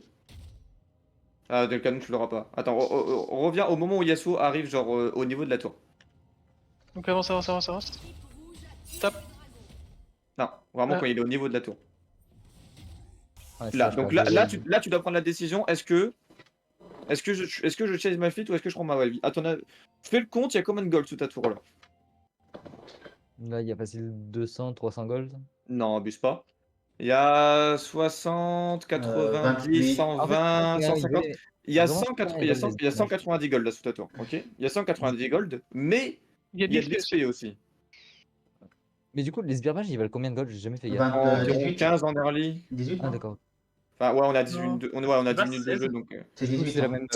Ah, le canon, tu l'auras pas. Attends, reviens au moment où Yasuo arrive, genre au niveau de la tour. Donc avance. Stop. Non, vraiment Ah. quand il est au niveau de la tour. Ouais, Là, ça, donc je là, crois que là, tu dois prendre la décision. Est-ce que je chase ma fleet ou est-ce que je prends ma wave? Attends, fais le compte, il y a combien de gold sous ta tour là? Là, il y a facile 200, 300 gold. Non, abuse pas. Il y a 60, 90, 120, 150. Il y a Vraiment, 180, il y a 190 gold là sous ta tour, ok? Il y a 190 gold, mais Il y a il y a 10 de l'XP aussi. Mais du coup, les sbirbages, ils valent combien de gold? J'ai jamais fait gaffe. 20, Environ 18. 15 en early. 18, Ah, non d'accord. Enfin, ouais, on a 10 Non. minutes de, on a 10 Bah, minutes de 16. jeu, donc C'est Du coup, 18. c'est la hein. même.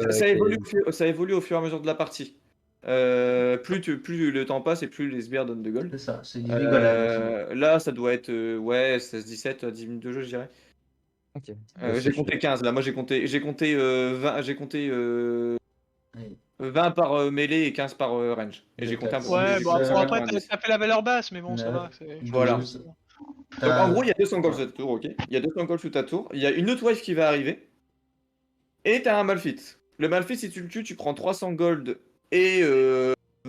ça évolue au fur et à mesure de la partie. Plus le temps passe et plus les sbires donnent de gold. C'est ça, c'est 18 gold. Là, ça doit être ouais, 16-17, 10 minutes de jeu, je dirais. Ok. J'ai compté 15 là, moi j'ai compté 20, j'ai compté 20 par mêlée et 15 par range. Et j'ai compté un peu. Ouais, j'ai bon, compté après, 90. t'as fait la valeur basse, mais bon, ça 9, va. Voilà. 12. Donc en gros, il y a 200 gold sur ta tour, ok. Il y a 200 gold sous ta tour. Il y a une autre wave qui va arriver. Et t'as un Malphite. Le Malphite, si tu le tues, tu prends 300 gold et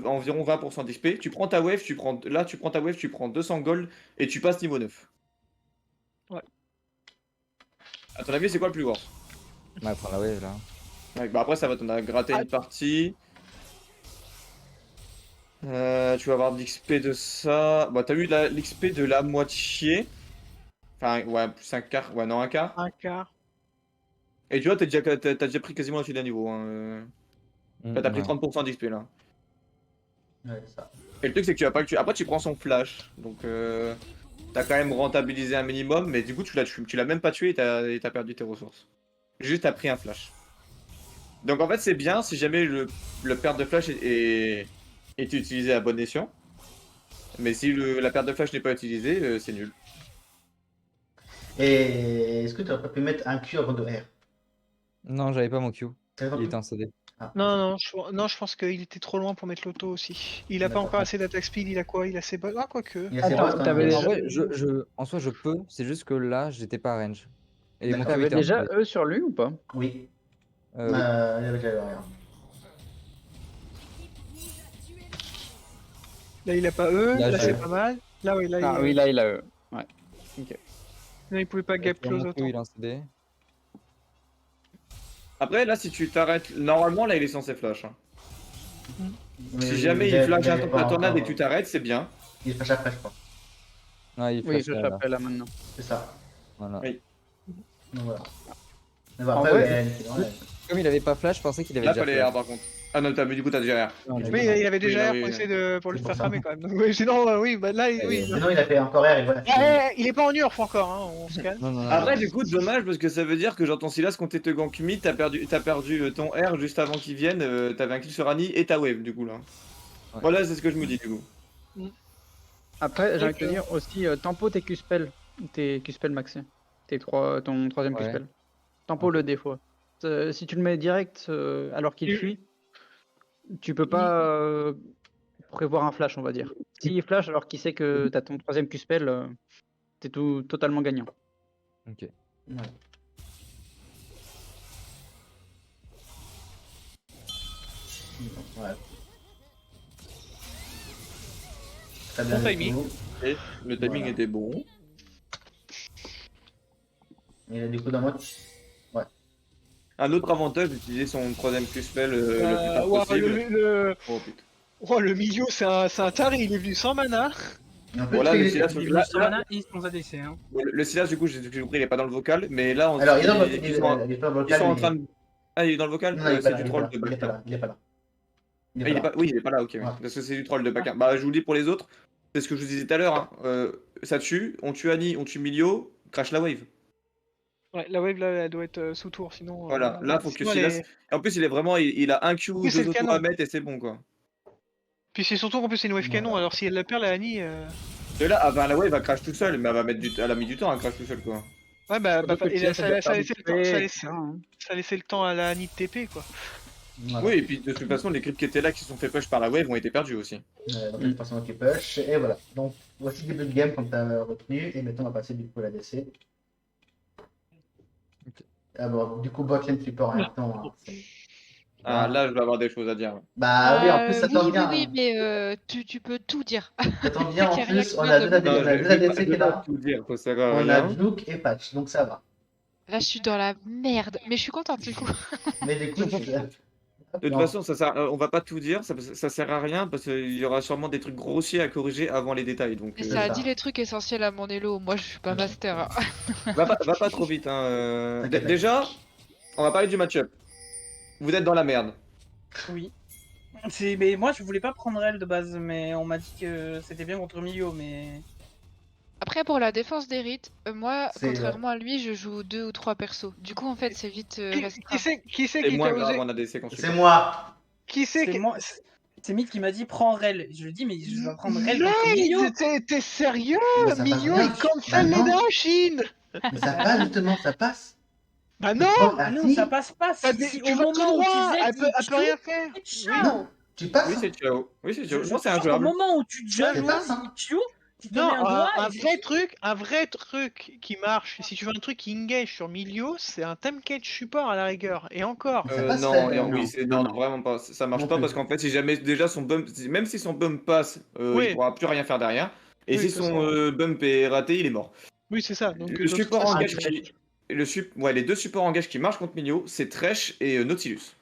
environ 20% d'XP. Tu prends ta wave, tu prends ta wave, tu prends 200 gold et tu passes niveau 9. Ouais. À ton avis, c'est quoi le plus worst? Ouais, prends la wave là. Ouais, bah après, ça va t'en a gratté une partie. Tu vas avoir de l'XP de ça. Bah, t'as eu l'XP de la moitié. Enfin, ouais, plus un quart. Ouais, non, un quart. Un quart. Et tu vois, t'as déjà pris quasiment la moitié d'un niveau. Hein. Là, t'as pris Ouais. 30% d'XP là. Ouais, ça. Et le truc, c'est que tu vas pas le tuer. Après, tu prends son flash. Donc, t'as quand même rentabilisé un minimum. Mais du coup, tu l'as même pas tué et t'as perdu tes ressources. Juste, t'as pris un flash. Donc, en fait, c'est bien si jamais le perte de flash est utilisé à bon escient. Mais si la perte de flash n'est pas utilisée, c'est nul. Et est-ce que tu aurais pas pu mettre un Q avant de R? Non, j'avais pas mon Q. Ça va Il pas était en CD. Ah, Non, je pense qu'il était trop loin pour mettre l'auto aussi. Il a pas D'accord. encore assez d'attaque speed, il a quoi? Il a ses bottes. Ah, quoique. Il y a ses Attends, bottes, hein, t'avais mais- En déjà- vrai, en soi, je peux. C'est juste que là, j'étais pas à range. Et mon D'accord. Q T'avais était en déjà CD. E sur lui ou pas? Oui. Oui. Il avait déjà rien. Là, il a pas E, Là, là, j'ai- c'est pas mal. Là, oui, là, Ah il... oui, là il a E. Ouais. Ok. là, il pouvait pas gap Mon close Q, autant. il est en CD. Après, là, si tu t'arrêtes. Normalement, là, il est censé flash. Hein. Mais Si jamais il flash un temps la tornade et que tu t'arrêtes, c'est bien. Il flash après, je crois. Ouais, il Oui, flash je là. l'appelle là maintenant. C'est ça. Voilà. Oui. Donc voilà. Mais bon, En après, vrai, ouais, nickel, ouais. Comme il avait pas flash, je pensais qu'il avait Là, déjà fallait flash. R par contre. Ah non, mais du coup, t'as déjà R. Non, Oui, Oui, il avait déjà Oui, R pour oui, essayer pour le C'est faire pour ça. cramer quand même. Donc, oui, sinon, oui, bah là, oui. Mais non, il a fait encore R et voilà. Il est pas en Urf encore, hein, on se calme. Non. Après, du coup, dommage parce que ça veut dire que j'entends Silas compter te gank mid, t'as perdu ton R juste avant qu'il vienne, t'avais un kill sur Annie et ta wave du coup là. Ouais. Voilà, c'est ce que je me dis du coup. Après, j'ai envie de te Ok. dire aussi, tempo tes Q-spell maxi. Ton troisième Ouais. Q-spell. Tempo Ok. le des fois. Si tu le mets direct alors qu'il Il- fuit, tu peux pas prévoir un flash, on va dire. S'il flash alors qu'il sait que t'as ton troisième Q-spell, t'es totalement gagnant. Ok. Ouais. Ouais. Très bien. Bon du timing. coup. Et le timing Voilà. était bon. Et là, du coup, dans moi. Un autre avantage d'utiliser son troisième Q-spell le plus tard Ouais, possible. Oh putain. le milieu, c'est un taré, il est venu sans mana. Et en plus, Voilà, tu le sais, Silas, Il est venu là, sans mana et sans ADC. Hein. le Silas du coup, j'ai compris, il est pas dans le vocal, mais là, alors, il est dans le ils sont il est pas dans le ils sont en vocal, train mais. de. Ah, il est dans le vocal? Non, il est pas C'est là, du il est troll pas de là, il est pas backup. là, il est pas là. Ah, il est pas... Oui, il est pas là, ok. Oui. Ouais. Parce que c'est du troll de backup. Bah, je vous le dis pour les autres, c'est ce que je vous disais tout à l'heure. Hein. Ça tue, on tue Annie, on tue Milio, crash la wave. Ouais, la wave, là, elle doit être sous tour, sinon... Voilà, là, faut que sinon, Silas. Et en plus, il est vraiment. Il a un Q, Oui, c'est deux le autos canon. à mettre et c'est bon, quoi. Puis c'est surtout qu'en plus, c'est une wave Voilà. canon, alors si elle la perd, la Annie... De là, ah, ben, la wave va crash tout seul, mais elle a mis du temps à crash tout seul, quoi. Ouais, Surtout que et Silas, ça il doit faire laissait du le temps, PV, ça etc., hein. laissait le temps à la Annie de TP, quoi. Voilà. Oui, et puis de toute façon, les creeps qui étaient là, qui se sont fait push par la wave, ont été perdus aussi. Donc, une personne qui push. Et voilà. Donc, voici le début de game comme tu as retenu. Et maintenant, on va passer du coup à la DC. Ah bon, du coup, botlane support en même temps. Hein, Ah, là, je vais avoir des choses à dire. bah oui, en plus, ça tombe oui, bien. oui, Hein. mais tu peux tout dire. Ça tombe bien, en Qu'il y a rien plus, qui on vient a de deux moi. ADC, on a deux ADC qui est là. Tout dire, ça sert à On a rien. Juke et Patch, donc ça va. Là, je suis dans la merde, mais je suis contente du coup. Mais du coup, De toute façon, on va pas tout dire, ça sert à rien parce qu'il y aura sûrement des trucs grossiers à corriger avant les détails. Donc, Mais ça a ça. dit les trucs essentiels à mon Elo. Moi, je suis pas master. Hein. va pas trop vite. Hein. T'inquiète. Déjà, on va parler du match-up. Vous êtes dans la merde. Oui. Mais moi, je voulais pas prendre elle de base, mais on m'a dit que c'était bien contre Milio, mais... Après, pour la défense d'Erit, moi, C'est, contrairement à lui, je joue 2 ou 3 persos. Du coup, en fait, c'est vite restreint. Qui c'est C'est qui moins t'a grave osé... en ADC qu'on C'est moi. Qui c'est C'est qui... moi... C'est Mythe qui m'a dit prends Rel. Je lui dis mais je dois prendre Rel contre Milio. T'es sérieux? Mais ça passe Milio, bien. il cancel Bah les non. dashing! Mais ça passe justement, ça passe. Bah non. Ah, Non, si. ça passe pas. Tu Au vas tout moment où droit, tu elle peut rien faire. c'est Oui. ciao. Tu passes. Oui, c'est ciao. Oui, c'est ciao. Je Non, c'est pense qu'au injouable. moment où tu C'est joues, pas ça. tu te Non, mets un doigt un et vrai truc qui marche. Si tu veux un truc qui engage sur Milio, c'est un Temcage support à la rigueur. Et encore. Ça passe, Non, Red, oui, non, vraiment pas. Ça marche Non pas plus. parce qu'en fait, si jamais déjà son bump, même si son bump passe, Oui. il pourra plus rien faire derrière. Et Oui, si de son toute bump est raté, il est mort. Oui, c'est ça. Donc, Le de toute support façon, engage ouais, les deux supports engage qui marchent contre Milio, c'est Thresh et Nautilus.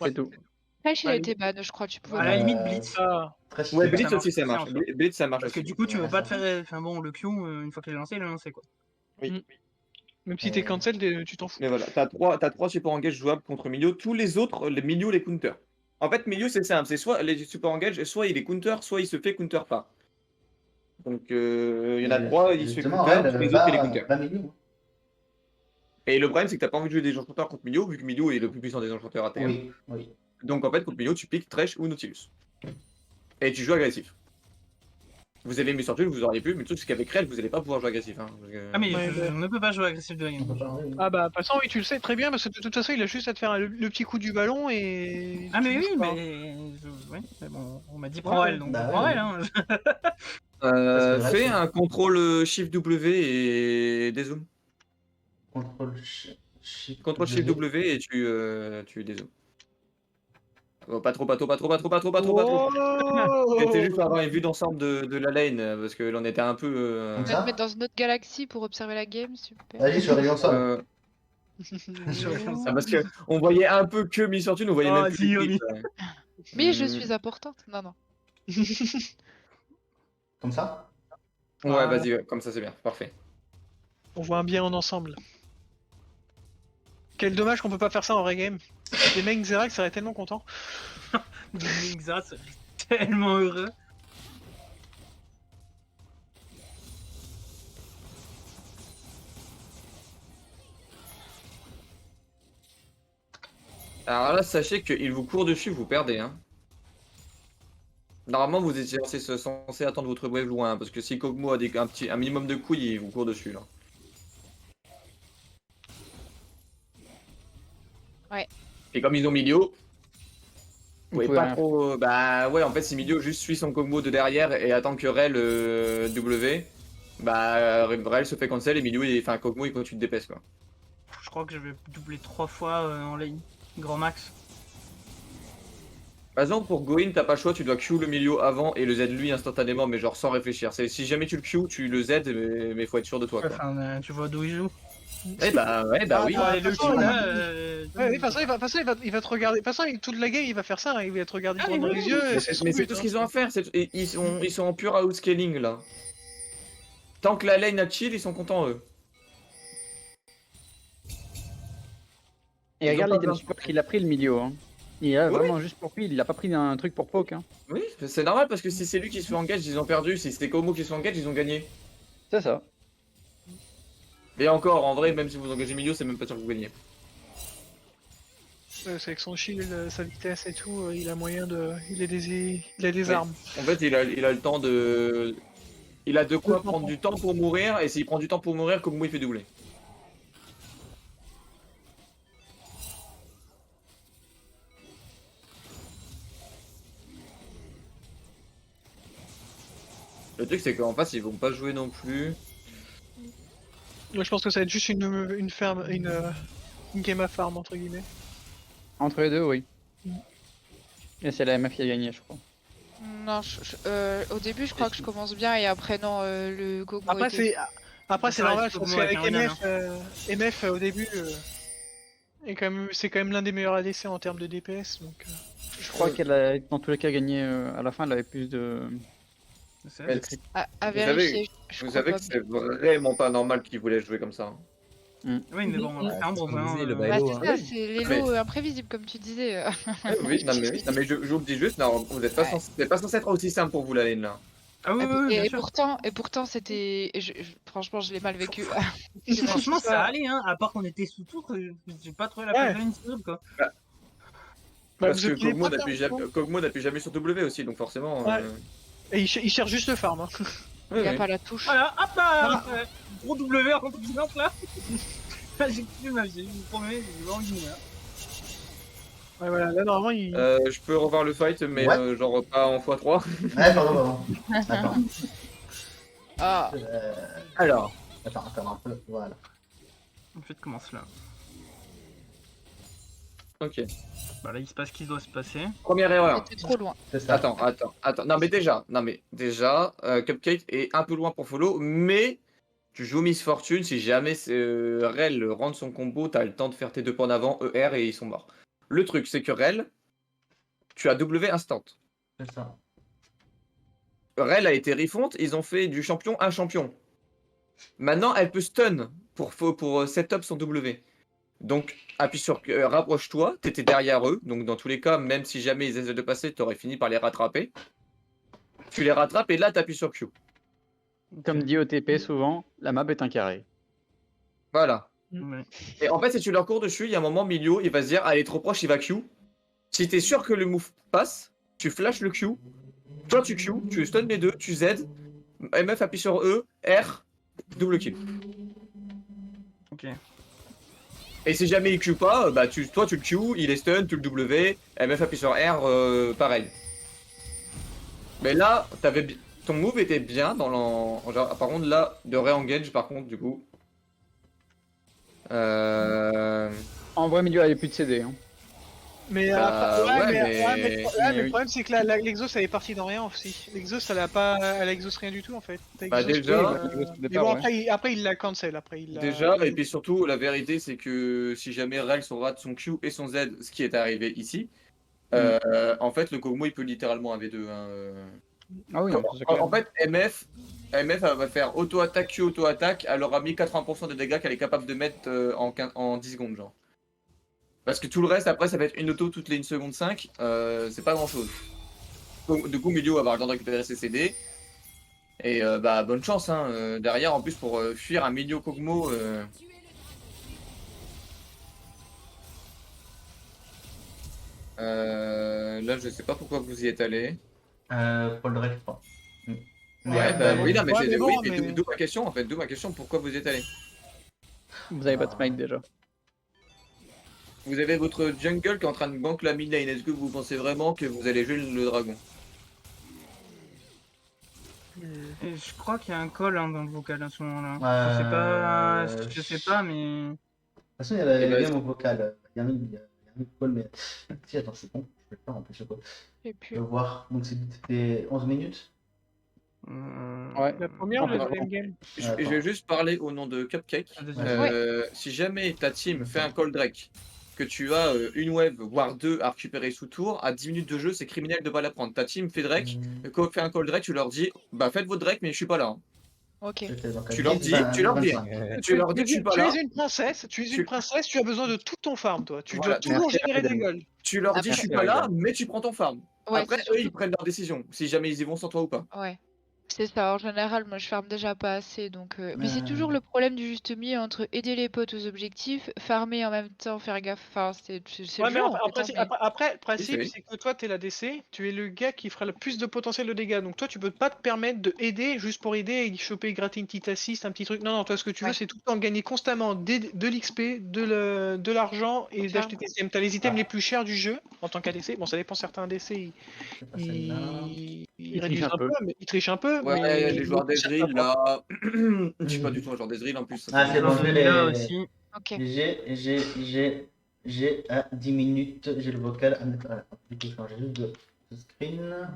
Ouais. C'est tout. Thresh, il a Ouais. été ban, je crois, tu pouvais à pas. la limite Blitz. Ah. Très Ouais, chiant. Blitz ça aussi ça marche marche. aussi, en fait. Blitz ça marche Parce que aussi. du coup, tu Ouais, veux pas te ça. faire. Enfin bon, le Q, une fois qu'il est lancé, il est lancé quoi. Même si t'es cancel, tu t'en fous. Mais voilà, t'as trois supports engage jouables contre Milio. Tous les autres, les Milio les counter. En fait, Milio c'est simple, c'est soit les supports engage, soit il est counter, soit il se fait counter pas. Donc il y en a Et trois, il se fait justement, counter, Red, tous les autres il est counter. va milieu. Et le problème c'est que t'as pas envie de jouer des enchanteurs contre Milio, vu que Milio est le plus puissant des enchanteurs à TM. Oui. Donc en fait, contre Milio, tu piques Thresh ou Nautilus. Et tu joues agressif. Vous avez mis sur Tulle, vous auriez pu, mais le truc c'est qu'avec Rel, vous allez pas pouvoir jouer agressif. Hein, parce que- Ah, mais Ouais, je bah. ne peux pas jouer agressif de la game. Ah bah, de toute façon, oui, tu le sais très bien, parce que de toute façon, il a juste à te faire le petit coup du ballon et. Ah, mais tu oui, bouges pas. ouais, mais bon, on m'a dit prends elle, donc Bah, prends ouais. elle. Hein. Parce que Fais là, un contrôle Shift W et dézoom. Contrôle Shift. Contrôle Shift W et tu dézoomes. Oh, pas trop. Oh C'était juste pour avoir une vue d'ensemble de la lane, parce que l'on était un peu. Comme On va ça te mettre dans une autre galaxie pour observer la game, super. Vas-y, je suis arrivé en sol. Parce que on voyait un peu que Miss Fortune, on voyait Oh, même plus si, les Yomi. clips, Mais je suis importante. Non. Comme ça Ouais, vas-y, ouais, comme ça c'est bien, parfait. On voit un bien en ensemble. Quel dommage qu'on peut pas faire ça en vrai game. Les mecs Xerax seraient tellement contents. Xerax serait tellement heureux. Alors là, sachez qu'il vous court dessus, vous perdez. Hein. Normalement, vous étiez censé attendre votre wave loin, parce que si Kog'Maw a un minimum de couilles, il vous court dessus. Là. Ouais. Et comme ils ont Milio, vous pouvez pouvez pas rien trop. Bah ouais, en fait, si Milio juste suit son Kog'Maw de derrière et attend que Rel W, bah Rel se fait cancel et Milio, enfin Kog'Maw, il continue de DPS quoi. Je crois que je vais doubler 3 fois en lane. Grand max. Par exemple, pour Goin, t'as pas le choix, tu dois Q le milieu avant et le Z lui instantanément, mais genre sans réfléchir. Si jamais tu le Q, tu le Z, mais faut être sûr de toi. Quoi. Enfin, tu vois d'où il joue. Eh bah, ouais, bah oui. Ouais, le façon, Q il là. Ouais, de toute façon, il va te regarder. De toute façon, toute la game, il va faire ça. Hein. Il va te regarder droit dans les yeux. Et c'est son Mais c'est but, tout ce hein. qu'ils ont à faire. Ils sont en pure outscaling là. Tant que la lane a chill, ils sont contents eux. Et Ils regarde ont pas l'item besoin. support qu'il a pris le milieu. Hein. Il a Oui. vraiment juste pour lui, il a pas pris un truc pour poke. Hein. Oui, c'est normal parce que si c'est lui qui se fait engage, ils ont perdu. Si c'était Komo qui se fait engage, ils ont gagné. C'est ça. Et encore, en vrai, même si vous engagez milieu, c'est même pas sûr que vous gagnez. C'est avec son shield, sa vitesse et tout, il a moyen de. Il a des Ouais. armes. En fait, il a le temps de. Il a de quoi prendre du temps pour mourir, et s'il prend du temps pour mourir, comme moi il fait doubler. Le truc c'est qu'en face ils vont pas jouer non plus. Moi, je pense que ça va être juste une ferme, une game à farm entre guillemets. Entre les deux, oui. Et c'est la MF qui a gagné, je crois. Non, au début, je crois que je commence bien et après, non, le Kog'Maw Après, était- c'est normal parce qu'avec MF au début, c'est quand même l'un des meilleurs ADC en termes de DPS. Donc, Je crois qu'elle a, dans tous les cas, gagné à la fin, elle avait plus de. Mais à Vous savez- vérifier. je Vous crois savez pas. que c'est vraiment pas normal qu'ils voulaient jouer comme ça. Oui, mais bon, c'est un c'est bon. ce qu'on disait, le Bah, bailo, c'est hein. ça, c'est les Mais- lots imprévisibles, comme tu disais. Oui, non mais je vous le dis juste, non, vous êtes pas, c'est pas censé être aussi simple pour vous la lane là. Ah oui, oui, bien Et sûr. pourtant, c'était. Franchement, je l'ai mal vécu. Franchement, ça allait, hein. À part qu'on était sous tout, j'ai pas trouvé la Ouais. pipeline terrible, quoi. Parce vous que êtes les Kog'Maw potes, n'appuie hein, jamais, Kog'Maw n'appuie jamais sur W aussi, donc forcément. Ouais. Et il cherche juste le farm. Hein. Il n'y a pas la touche. Voilà, hop là gros W en silence là. J'ai plus ma vie, je vous promets, j'ai vraiment gagné. Ouais, voilà, là, normalement, il. Je peux revoir le fight, mais Ouais. genre pas en x3. Ouais, pardon. Attends. Ah, Alors, Attends, un peu. Voilà. En fait, commence là. Ok. Bah là, il se passe ce qui doit se passer. Première erreur. t'es trop loin. C'est ça. Attends. Non mais déjà, Cupcake est un peu loin pour follow, mais tu joues Miss Fortune, si jamais Rel rentre son combo, t'as le temps de faire tes 2 points d'avant, ER et ils sont morts. Le truc, c'est que Rel, tu as W instant. C'est ça. Rel a été refonte, ils ont fait du champion un champion. Maintenant, elle peut stun pour setup son W. Donc, appuie sur rapproche-toi, t'étais derrière eux, donc dans tous les cas, même si jamais ils essaient de passer, t'aurais fini par les rattraper. Tu les rattrapes et là, t'appuies sur Q. Comme dit OTP souvent, la map est un carré. Voilà. Ouais. Et en fait, si tu leur cours dessus, il y a un moment, Milio, il va se dire, allez, trop proche, il va Q. Si t'es sûr que le move passe, tu flashes le Q. Toi, tu Q, tu stun les deux, tu Z. MF appuie sur E, R, double kill. Ok. Et si jamais il Q pas, bah toi tu le Q, il est stun, tu le W, MF appuie sur R, pareil. Mais là, ton move était bien dans genre, par contre là, de re-engage par contre du coup. En vrai, milieu, il n'y a plus de CD. Hein. Mais, le problème, c'est que l'Exos, elle est partie dans rien aussi. L'Exos, elle exauce rien du tout en fait. Bah déjà, mais bon, après, il la cancel. Déjà, et puis surtout, la vérité, c'est que si jamais Rel rate son Q et son Z, ce qui est arrivé ici, en fait, le Kog'Maw, il peut littéralement un V2. Hein. Ah oui, En fait, MF, elle va faire auto-attaque, Q, auto-attaque, elle aura mis 80% des dégâts qu'elle est capable de mettre en 10 secondes, genre. Parce que tout le reste, après, ça va être une auto toutes les 1 seconde 5, c'est pas grand-chose. Du coup, Milio va avoir le temps de récupérer ses CD. Et bah bonne chance hein. Derrière en plus pour fuir un Milio Kog'Maw. Là je sais pas pourquoi vous y êtes allé. Paul Drake, je crois. Ouais, bah oui, non, mais c'est bon, oui, mais d'où ma question en fait, d'où ma question, pourquoi vous y êtes allé. Vous avez pas de smite déjà. Vous avez votre jungle qui est en train de gank la mid lane, est-ce que vous pensez vraiment que vous allez jouer le dragon? Et je crois qu'il y a un call hein, dans le vocal à ce moment-là. Je sais pas, mais. De toute façon, il y a la game au vocal. Il y a un call, mais. Si, attends, c'est bon. Je vais pas remplir ce call. Et puis. Je vais voir. Donc, c'était 11 minutes. Ouais. La première ou la deuxième game? Je vais juste parler au nom de Cupcake. Si jamais ta team fait un call Drake, que tu as une wave, voire 2 à récupérer sous tour, à 10 minutes de jeu, c'est criminel de pas la prendre. Ta team fait Drake, quand fait un call Drake, tu leur dis, bah faites votre Drake, mais je suis pas là. Hein. Ok. Tu leur dis que je suis pas là. Tu es une princesse, tu as besoin de tout ton farm, toi. Tu dois toujours Merci, générer des golds. Tu leur dis, je suis pas là, mais tu prends ton farm. Ouais, Après, eux, ils prennent leur décision, si jamais ils y vont sans toi ou pas. Ouais. C'est ça, en général, moi je farm déjà pas assez, donc... Mais c'est toujours le problème du juste milieu entre aider les potes aux objectifs, farmer en même temps, faire gaffe, enfin c'est Ouais, le mais jeu, en fait, hein, mais- après, le principe, Oui. c'est que toi, t'es la DC, tu es le gars qui fera le plus de potentiel de dégâts. Donc toi, tu peux pas te permettre de aider juste pour aider et choper, gratter une petite assist, un petit truc. Non, toi, ce que tu veux, Ouais. c'est tout le temps gagner constamment de l'XP, de l'argent et Clairement. d'acheter tes items. T'as les items les plus chers du jeu en tant qu'ADC. Bon, ça dépend, certains ADC, ils réduisent un peu, mais ils trichent un peu. Ouais, mais les joueurs d'Ezreal, là... Je suis pas du tout un joueur d'Ezreal en plus. Ah, c'est bon, je l'ai Là aussi. Ok. J'ai à 10 minutes, j'ai le vocal à mettre. Voilà. Du coup, je change juste de screen,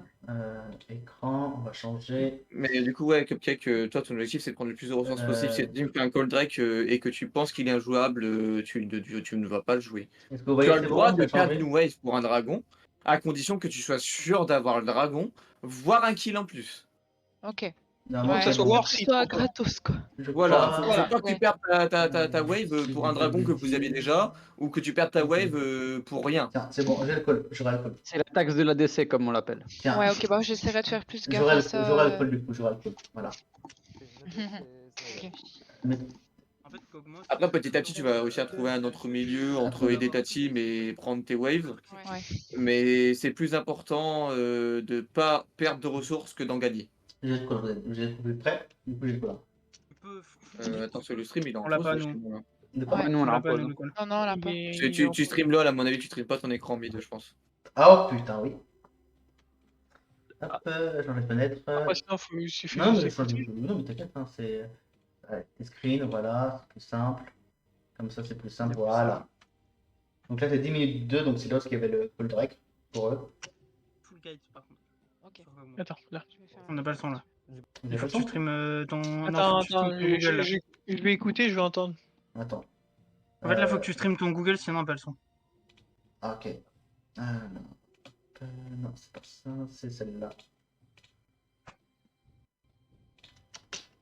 écran, on va changer. Mais du coup, ouais, Cupcake, toi, ton objectif, c'est de prendre le plus de ressources possible. Si tu fais un call Drake et que tu penses qu'il est injouable, tu ne vas pas le jouer. Est-ce que vous Tu voyez, as c'est le bon, droit on de a perdre changé. une wave pour un dragon, à condition que tu sois sûr d'avoir le dragon, voire un kill en plus. Ok. Normalement, que ça Ouais, soit donc, War que ce Seed, soit quoi. gratos, quoi. je Voilà, crois- faut pas que Ouais. tu perdes ta wave pour un dragon que vous aviez déjà, ou que tu perdes ta wave pour rien. Tiens, c'est bon, j'ai le call, j'aurai le call. C'est la taxe de l'ADC, comme on l'appelle. Tiens, Ouais, ok, bah j'essaierai de faire plus gaffe j'aurai à le ça. call du coup, j'aurai le call. Voilà. Ok. Mais- En fait, Kog'Maw, Après, petit à petit, tu vas réussir à trouver un autre milieu entre aider ta team et prendre tes waves. Ouais. Mais c'est plus important de pas perdre de ressources que d'en gagner. J'ai quoi, j'ai trouvé prêt. Du coup, j'ai quoi là? Attends, sur le stream, il est en On l'a pause, pas, le nous. stream, là. De Ouais, quoi nous, on l'a en pas, pause. nous, le call. Non, non, on l'a pas. Tu stream LOL, à mon avis, tu stream pas ton écran mid, je pense. Ah, oh putain, oui. Hop, changer de fenêtre. Après, sinon, il suffit Non, juste mais, d'écouter. non, mais t'inquiète, hein, c'est. Allez, tes screens, voilà, c'est plus simple. Comme ça, c'est plus simple, voilà. Donc là, c'est 10 minutes 2, donc c'est lorsqu'il y avait le Cold Drake pour eux. Full guide, par contre. Ok. Attends, là. Je vais faire On n'a pas le son là. Vous Il avez faut le que tu son streames ton. Attends, non, faut que tu attends, streames ton Google. Là. je vais écouter, je vais entendre. Attends. En fait, là, faut que tu streames ton Google, sinon on n'a pas le son. Ah, ok. Non, c'est pas ça, c'est celle-là.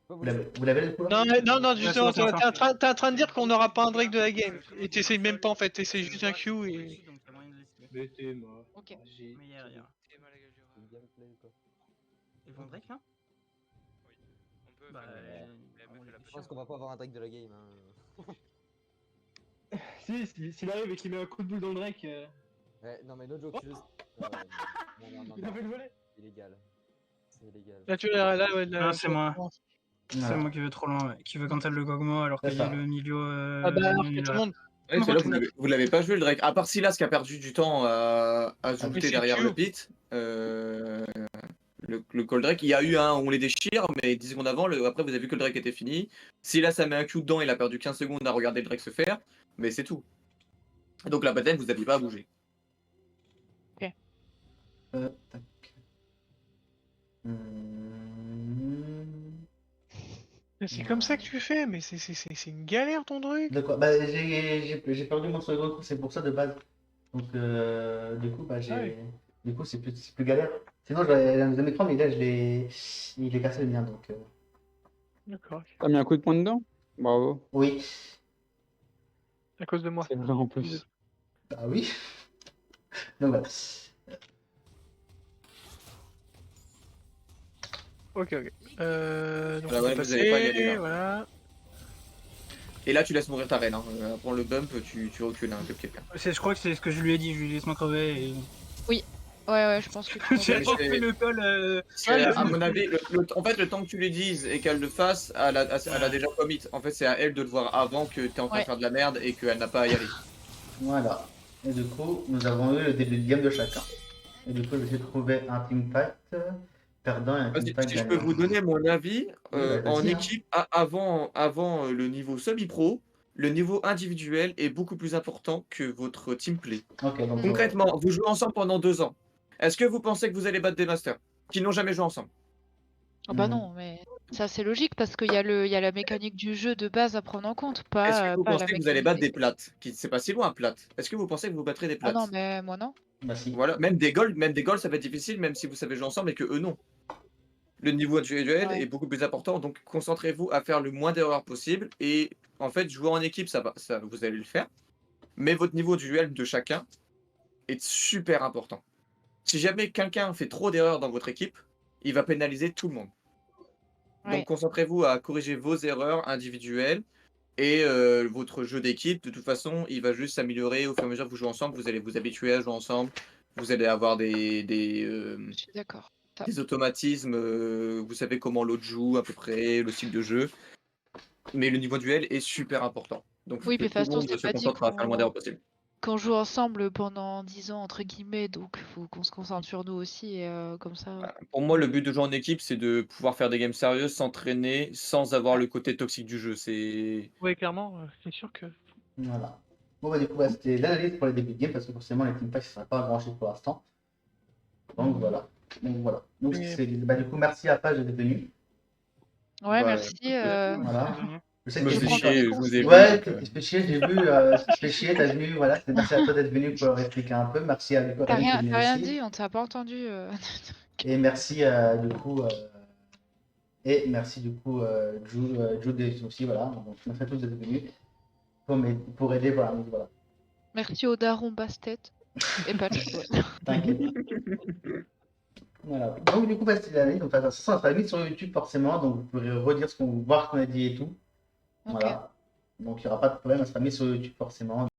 Vous l'avez le coup là Non, justement, c'est bon, t'es en train de dire qu'on n'aura pas un Drake de la game. Et t'essayes même pas en fait, t'essayes juste un Q et. Donc, y a moyen de laisser. Mettez-moi. Ok. Mais y a rien. Ils vont Drake là Bah, Je pense qu'on va pas avoir un Drake de la game. Hein. S'il arrive et qu'il met un coup de boule dans le Drake, Ouais, non mais no joke, juste. Non, il a fait le volet. c'est illégal. C'est illégal. Là, tu là, ouais, Non, c'est moi. C'est Voilà. moi qui vais trop loin, ouais. Qui veut cancel le Gogmo alors C'est qu'il y a ça. le milieu. Ah bah, alors que nul, tout le là. monde. Ouais, c'est là, vous l'avez pas joué le Drake. À part Silas qui a perdu du temps à mais jouer c'est derrière Q. le pit. Le Cold Drake, il y a eu un où on les déchire, mais 10 secondes avant, après vous avez vu que le Drake était fini. Silas ça met un Q dedans, il a perdu 15 secondes à regarder le Drake se faire, mais c'est tout. Donc la bataille, vous n'aviez pas à bouger. Tac. C'est comme ça que tu fais, mais c'est une galère ton truc. De quoi? Bah, j'ai perdu mon second coup, c'est pour ça de base. Donc, du coup, bah, Ah oui. du coup, c'est plus galère. Sinon, j'aurais un deuxième écran, mais là, il est cassé le mien, donc. D'accord, T'as mis un coup de poing dedans? Bravo. Oui. à cause de moi. C'est vrai en plus. Ah oui. Donc voilà. Ok. Donc Voilà, on ouais, va vous passer, allez pas y aller, là. voilà. Et là, tu laisses mourir ta reine. Hein. Pour le bump, tu recules un peu quelqu'un. Je crois que c'est ce que je lui ai dit, je lui ai dit laisse-moi crever. Et... Ouais, je pense que tu J'ai comprends. refait le call. À mon avis, en fait, le temps que tu lui dises et qu'elle le fasse, elle a déjà commit. En fait, c'est à elle de le voir avant que tu es en train de faire de la merde et qu'elle n'a pas à y aller. Voilà. Et du coup, nous avons eu le début de game de chacun. Et du coup, j'ai trouvé un team fight perdant et un team fight Si je gagnant. peux vous donner mon avis, Ouais, en vas-y, hein. équipe, avant le niveau semi-pro, le niveau individuel est beaucoup plus important que votre team play. Ok, donc. Concrètement, vous jouez ensemble pendant 2 ans. Est-ce que vous pensez que vous allez battre des masters qui n'ont jamais joué ensemble? Ah bah non, mais ça c'est logique parce qu'il y a la mécanique du jeu de base à prendre en compte, Est-ce pas, que vous pas la pensez que vous allez battre mécanique. des plates c'est pas si loin, plates. Est-ce que vous pensez que vous battrez des Ah plates? non, mais moi non. Bah si. Voilà, même des golds, ça va être difficile, même si vous savez jouer ensemble et que eux non. Le niveau individuel Ouais. est beaucoup plus important, donc concentrez-vous à faire le moins d'erreurs possible et en fait jouer en équipe, ça vous allez le faire. Mais votre niveau duel de chacun est super important. Si jamais quelqu'un fait trop d'erreurs dans votre équipe, il va pénaliser tout le monde. Ouais. Donc concentrez-vous à corriger vos erreurs individuelles et votre jeu d'équipe. De toute façon, il va juste s'améliorer au fur et à mesure que vous jouez ensemble. Vous allez vous habituer à jouer ensemble. Vous allez avoir Je suis d'accord. des automatismes. Vous savez comment l'autre joue à peu près, le style de jeu. Mais le niveau duel est super important. Donc Oui, que mais de tout le toute façon, monde c'est se pas dit concentre à faire le moins d'erreurs possible. qu'on joue ensemble pendant 10 ans, entre guillemets, donc faut qu'on se concentre sur nous aussi, et comme ça. Pour moi, le but de jouer en équipe, c'est de pouvoir faire des games sérieuses, s'entraîner, sans avoir le côté toxique du jeu. C'est Oui, clairement, c'est sûr que. Voilà. Bon, bah, du coup, bah, c'était l'analyse pour les débuts de game parce que forcément, les team fights, ça ne sert pas à grand chose pour l'instant. Donc voilà. Donc, bah, du coup, merci à Page d'être venu. Ouais, Bah, merci. Voilà. Je sais Je me que fais prends chier, des je vous ai vu. Ouais, tu te fais chier, j'ai vu, tu te fais chier, t'as venu, voilà, merci à toi d'être venu pour expliquer un peu, merci à Luc T'as qui est rien, venu t'as rien aussi. dit, on t'a pas entendu. Et merci du coup, Jude aussi, voilà, donc merci à tous d'être venus pour aider, voilà, donc voilà, Merci au daron basse-tête. Et pas de ouais. t'inquiète. Voilà, donc du coup, bah, c'était l'année, donc de toute façon, ça sera mis sur YouTube forcément, donc vous pourrez redire voir ce qu'on a dit et tout, Ok. voilà, donc il n'y aura pas de problème, ça sera mis sur YouTube forcément.